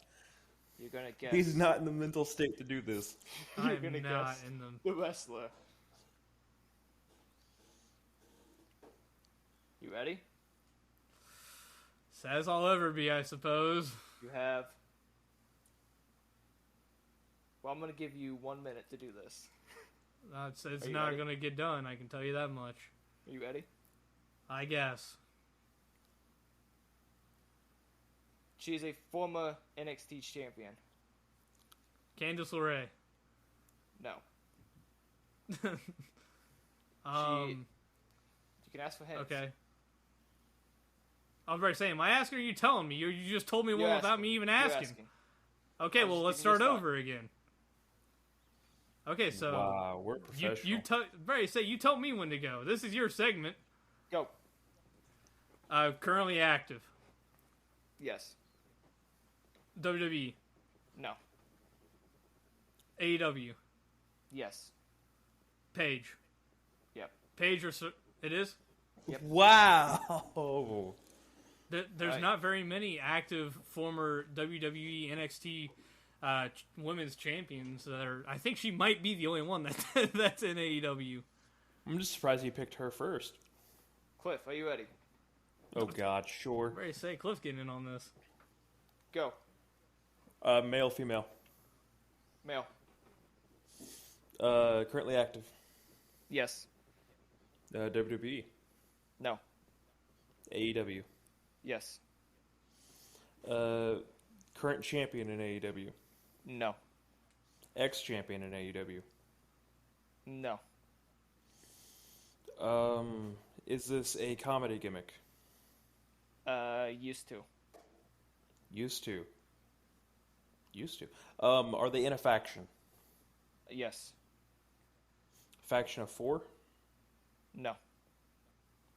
You're gonna guess. He's not in the mental state to do this. I'm gonna not guess in the wrestler. You ready? Says I'll ever be, I suppose. You have. Well, I'm gonna give you 1 minute to do this. It's you not ready? going to get done, I can tell you that much. Are you ready? I guess. She is a former NXT champion. Candice LeRae. No. You can ask for hints. Okay. I was already saying, am I asking or are you telling me? You just told me one without me even asking. Okay, well, let's start over again. Okay, so wow, we're professional. you tell me when to go. This is your segment. Go. Currently active. Yes. WWE. No. AEW. Yes. Page. Yep. Page it is? Yep. Wow. There's not very many active former WWE NXT women's champions that are. I think she might be the only one that's in AEW. I'm just surprised you picked her first. Cliff, are you ready? Oh, God, sure. I'm ready to say Cliff's getting in on this. Go. Male, female. Male. Currently active. Yes. WWE. No. AEW. Yes. Current champion in AEW. No. Ex-champion in AEW. No. Is this a comedy gimmick? Used to. Used to. Are they in a faction? Yes. Faction of 4? No.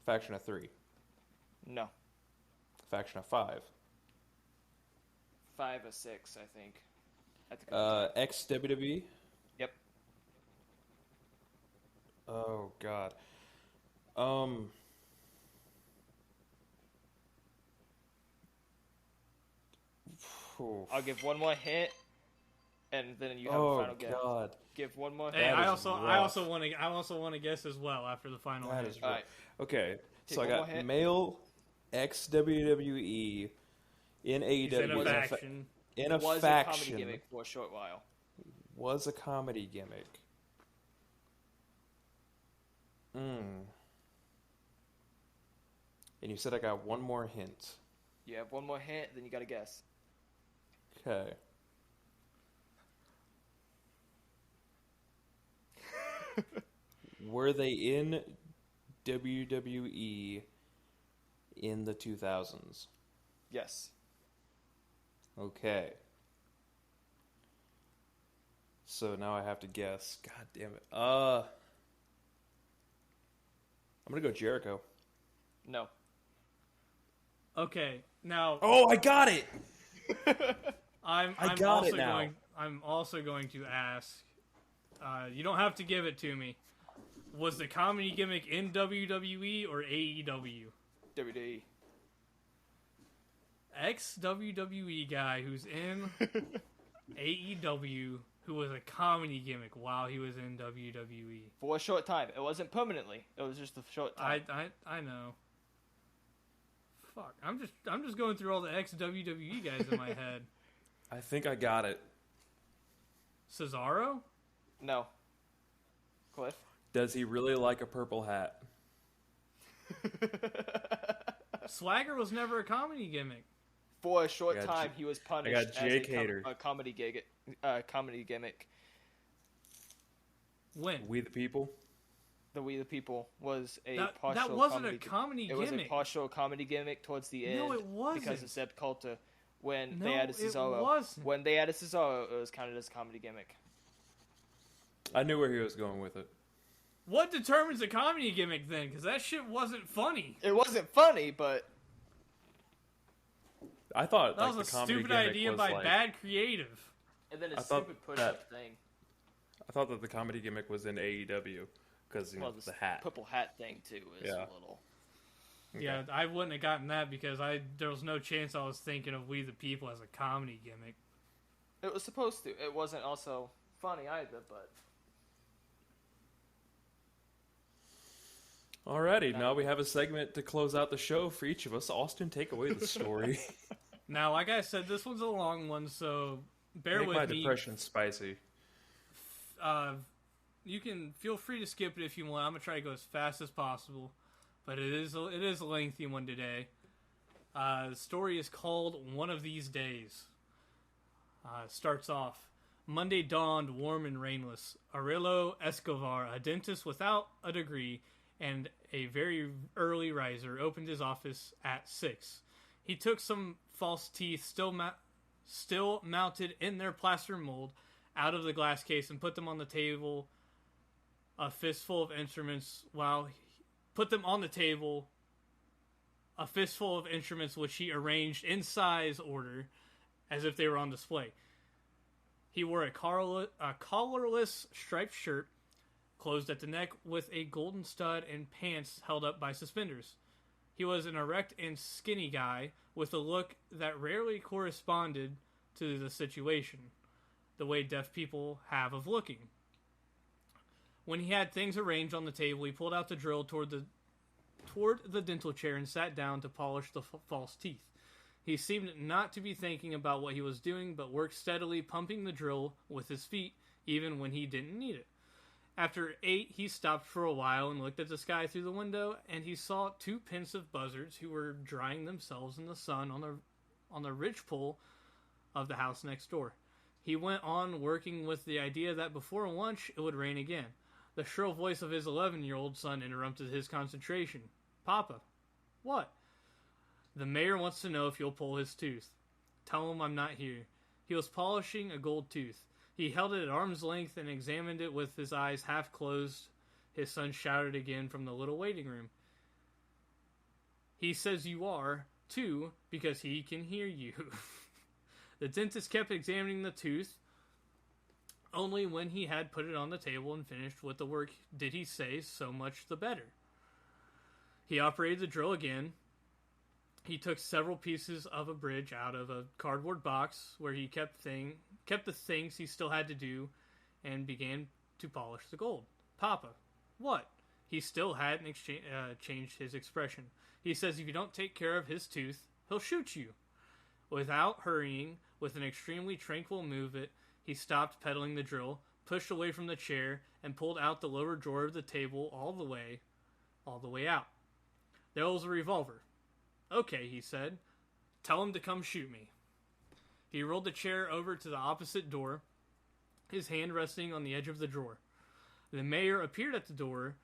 Faction of 3? No. Faction of 5? 5 or 6, I think. Ex-WWE? Yep. Oh, God. I'll give one more hint, and then you have a final guess. Oh, God. Give one more Hey, hint. I also want to guess as well after the final. That hit. is right. Okay, Take so I one more got hint. male ex-WWE in AEW. He's in a faction. In a was faction. a comedy gimmick for a short while. Was a comedy gimmick. And you said I got one more hint. You have one more hint, then you gotta guess. Okay. Were they in WWE in the 2000s? Yes. Okay. So now I have to guess. God damn it. I'm gonna go Jericho. No. Okay, now Oh, I got it! I'm got it also now. going to ask. You don't have to give it to me. Was the comedy gimmick in WWE or AEW? WWE. Ex-WWE guy who's in AEW who was a comedy gimmick while he was in WWE. For a short time. It wasn't permanently. It was just a short time. I know. Fuck. I'm just going through all the ex-WWE guys in my head. I think I got it. Cesaro? No. Cliff? Does he really like a purple hat? Swagger was never a comedy gimmick. For a short I got time, J- he was I punished got as Jake Hader. a comedy gimmick. When? We the People? The We the People was a That partial wasn't comedy a comedy It was a gimmick. partial comedy gimmick towards the end. No, it wasn't. Because of Zeb Coulter. When No, they added it Cesaro. wasn't. When they added Cesaro, it was counted as a comedy gimmick. I knew where he was going with it. What determines a comedy gimmick then? Because that shit wasn't funny. It wasn't funny, but I thought That like, was the a comedy stupid gimmick idea was by like, bad creative. and then a I thought stupid push that- up thing. I thought that the comedy gimmick was in AEW because Well, the hat. purple hat thing too is Yeah. a little. Okay. Yeah, I wouldn't have gotten that because there was no chance I was thinking of We the People as a comedy gimmick. It was supposed to. It wasn't also funny either, but Alrighty, now we have a segment to close out the show for each of us. Austin, take away the story. Now, like I said, this one's a long one, so bear Make with my me. depression spicy. You can feel free to skip it if you want. I'm gonna try to go as fast as possible, but it is a lengthy one today. The story is called One of These Days. Starts off. Monday dawned warm and rainless. Aurelio Escobar, a dentist without a degree and a very early riser, opened his office at 6. He took some false teeth still mounted in their plaster mold out of the glass case and put them on the table. A fistful of instruments which he arranged in size order as if they were on display. He wore a collarless striped shirt, closed at the neck with a golden stud and pants held up by suspenders. He was an erect and skinny guy with a look that rarely corresponded to the situation, the way deaf people have of looking. When he had things arranged on the table, he pulled out the drill toward the dental chair and sat down to polish the false teeth. He seemed not to be thinking about what he was doing, but worked steadily, pumping the drill with his feet, even when he didn't need it. After 8, he stopped for a while and looked at the sky through the window, and he saw 2 pensive buzzards who were drying themselves in the sun on the ridgepole of the house next door. He went on working with the idea that before lunch it would rain again. The shrill voice of his 11-year-old son interrupted his concentration. "Papa." "What?" "The mayor wants to know if you'll pull his tooth." "Tell him I'm not here." He was polishing a gold tooth. He held it at arm's length and examined it with his eyes half closed. His son shouted again from the little waiting room. "He says you are, too, because he can hear you." The dentist kept examining the tooth. Only when he had put it on the table and finished with the work did he say, "So much the better." He operated the drill again. He took several pieces of a bridge out of a cardboard box where he kept the things he still had to do and began to polish the gold. "Papa." "What?" He still hadn't changed his expression. "He says if you don't take care of his tooth, he'll shoot you." Without hurrying, with an extremely tranquil movement, he stopped pedaling the drill, pushed away from the chair, and pulled out the lower drawer of the table all the way out. There was a revolver. "Okay," he said. "Tell him to come shoot me." He rolled the chair over to the opposite door, his hand resting on the edge of the drawer. The mayor appeared at the door.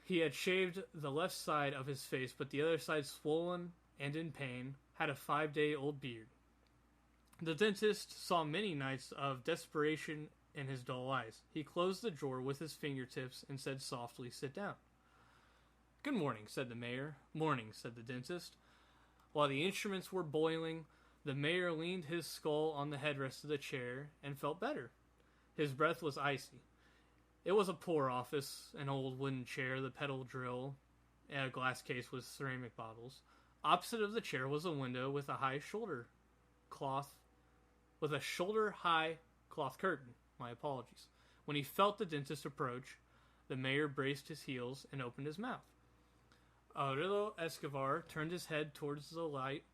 He had shaved the left side of his face, but the other side, swollen and in pain, had a 5-day-old beard. The dentist saw many nights of desperation in his dull eyes. He closed the drawer with his fingertips and said softly, "Sit down." "Good morning," said the mayor. "Morning," said the dentist. While the instruments were boiling, the mayor leaned his skull on the headrest of the chair and felt better. His breath was icy. It was a poor office, an old wooden chair, the pedal drill, and a glass case with ceramic bottles. Opposite of the chair was a window with a shoulder-high cloth curtain. My apologies. When he felt the dentist approach, the mayor braced his heels and opened his mouth. Aurelio Escobar turned his head towards the light.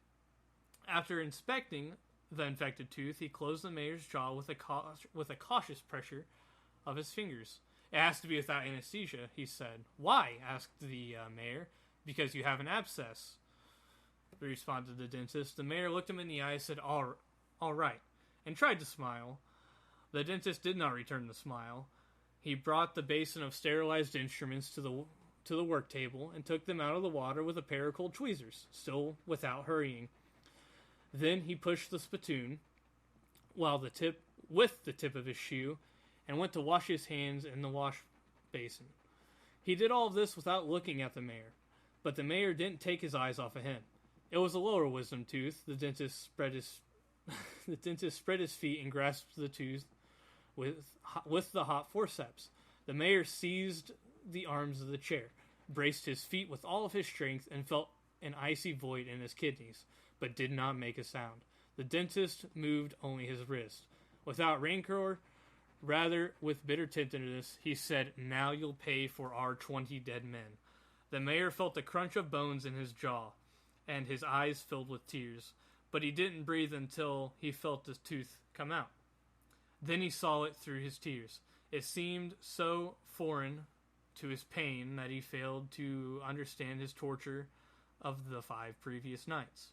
After inspecting the infected tooth, he closed the mayor's jaw with a cautious pressure of his fingers. "It has to be without anesthesia," he said. "Why?" asked the mayor. "Because you have an abscess," responded the dentist. The mayor looked him in the eye and said, all right, and tried to smile. The dentist did not return the smile. He brought the basin of sterilized instruments to the work table and took them out of the water with a pair of cold tweezers, still without hurrying. Then he pushed the spittoon with the tip of his shoe and went to wash his hands in the wash basin. He did all of this without looking at the mayor, but the mayor didn't take his eyes off of him. It was a lower wisdom tooth. The dentist spread his feet and grasped the tooth with the hot forceps. The mayor seized the arms of the chair, braced his feet with all of his strength, and felt an icy void in his kidneys, but did not make a sound. The dentist moved only his wrist. Without rancor, rather with bitter tenderness, he said, "Now you'll pay for our 20 dead men." The mayor felt the crunch of bones in his jaw, and his eyes filled with tears, but he didn't breathe until he felt the tooth come out. Then he saw it through his tears. It seemed so foreign to his pain that he failed to understand his torture of the 5 previous nights.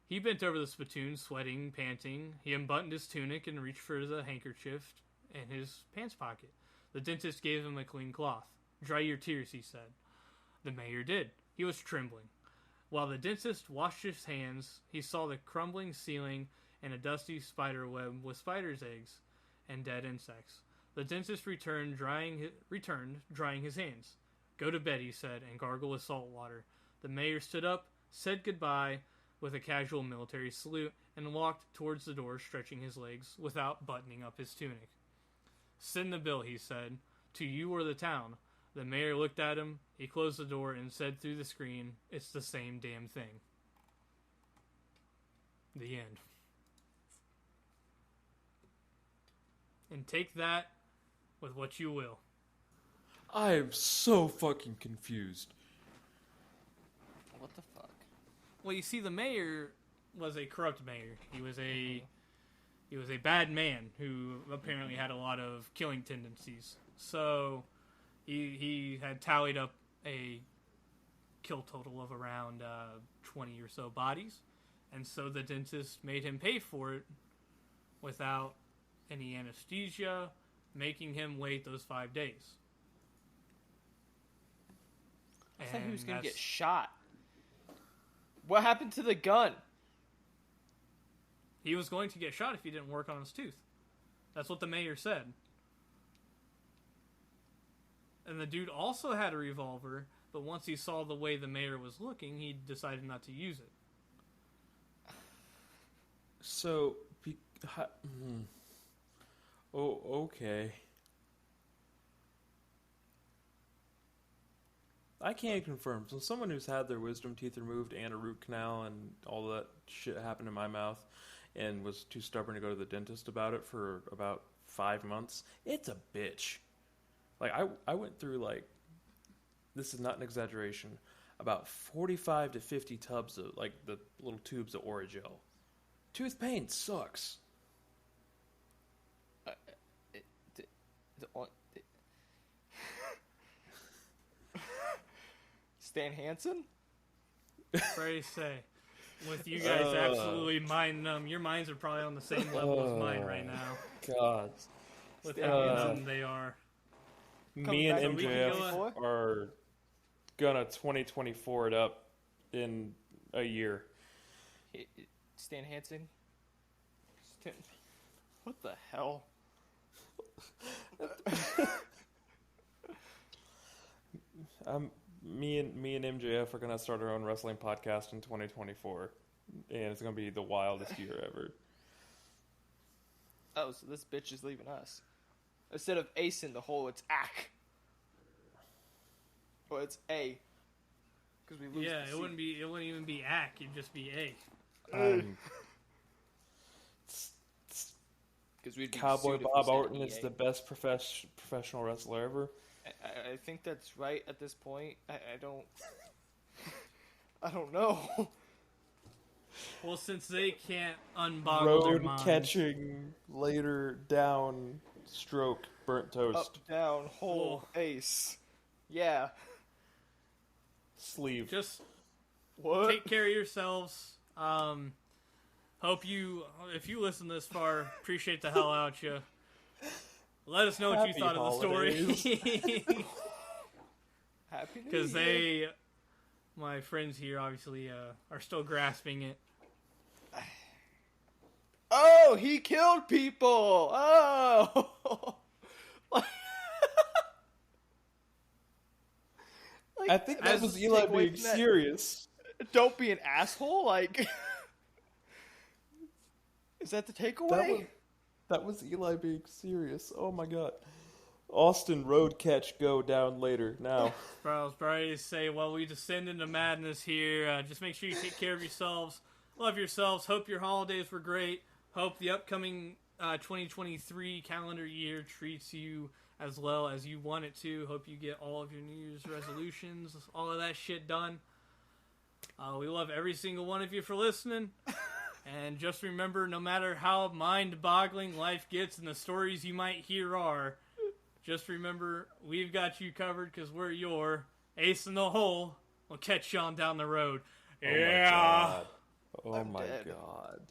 He bent over the spittoon, sweating, panting. He unbuttoned his tunic and reached for the handkerchief in his pants pocket. The dentist gave him a clean cloth. "Dry your tears," he said. The mayor did. He was trembling. While the dentist washed his hands, he saw the crumbling ceiling and a dusty spider web with spiders' eggs and dead insects. The dentist returned, drying his hands. "Go to bed," he said, "and gargle with salt water." The mayor stood up, said goodbye with a casual military salute, and walked towards the door, stretching his legs without buttoning up his tunic. "Send the bill," he said, "to you or the town." The mayor looked at him. He closed the door and said through the screen, "It's the same damn thing." The end. And take that with what you will. I am so fucking confused. What the fuck? Well, you see, the mayor was a corrupt mayor. He was a bad man who apparently had a lot of killing tendencies. So he had tallied up a kill total of around 20 or so bodies, and so the dentist made him pay for it without any anesthesia, making him wait those 5 days. I thought he was going to get shot. What happened to the gun? He was going to get shot if he didn't work on his tooth. That's what the mayor said. And the dude also had a revolver, but once he saw the way the mayor was looking, he decided not to use it. So, okay. I can't confirm. So someone who's had their wisdom teeth removed and a root canal and all that shit happened in my mouth and was too stubborn to go to the dentist about it for about 5 months, it's a bitch. Like, I went through, like, this is not an exaggeration, about 45 to 50 tubs of, like, the little tubes of Orajel. Tooth pain sucks. Stan Hansen? Sorry to say. With you guys absolutely mind numb. Your minds are probably on the same level as mine right now. God. With how insane they are. Me and Coming back in MJF 2024? are gonna 2024 it up in a year. Stan Hansen. What the hell? Me and MJF are gonna start our own wrestling podcast in 2024, and it's gonna be the wildest year ever. Oh, so this bitch is leaving us. Instead of Ace in the hole, it's Ack. Or it's A. Because we lose. Yeah, the it C. wouldn't be. It wouldn't even be Ack. It'd just be A. Because we'd be Cowboy sued if we Bob said Orton EA. is the best professional wrestler ever. I think that's right at this point. I don't. I don't know. Well, since they can't unboggle their Road minds, catching, later down, stroke, burnt toast, Up, down, hole, ace. Yeah. sleeve. just What? take care of yourselves. Hope you, if you listen this far, appreciate the hell out you. Let us know what you Happy thought of the story. Happy New Because Year. my friends here, obviously, are still grasping it. Oh, he killed people. Oh. I think that as was a Eli takeaway being from that, serious. Don't be an asshole. Like, is that the takeaway? That was Eli being serious. Oh my god. Austin road catch go down later now. Bro, I was ready to say, well, we descend into madness here. Just make sure you take care of yourselves. Love yourselves. Hope your holidays were great. Hope the upcoming 2023 calendar year treats you as well as you want it to. Hope you get all of your New Year's resolutions, all of that shit done. We love every single one of you for listening. And just remember, no matter how mind-boggling life gets and the stories you might hear are, just remember, we've got you covered because we're your ace in the hole. We'll catch you on down the road. Oh Yeah. my god. Oh I'm my dead. god.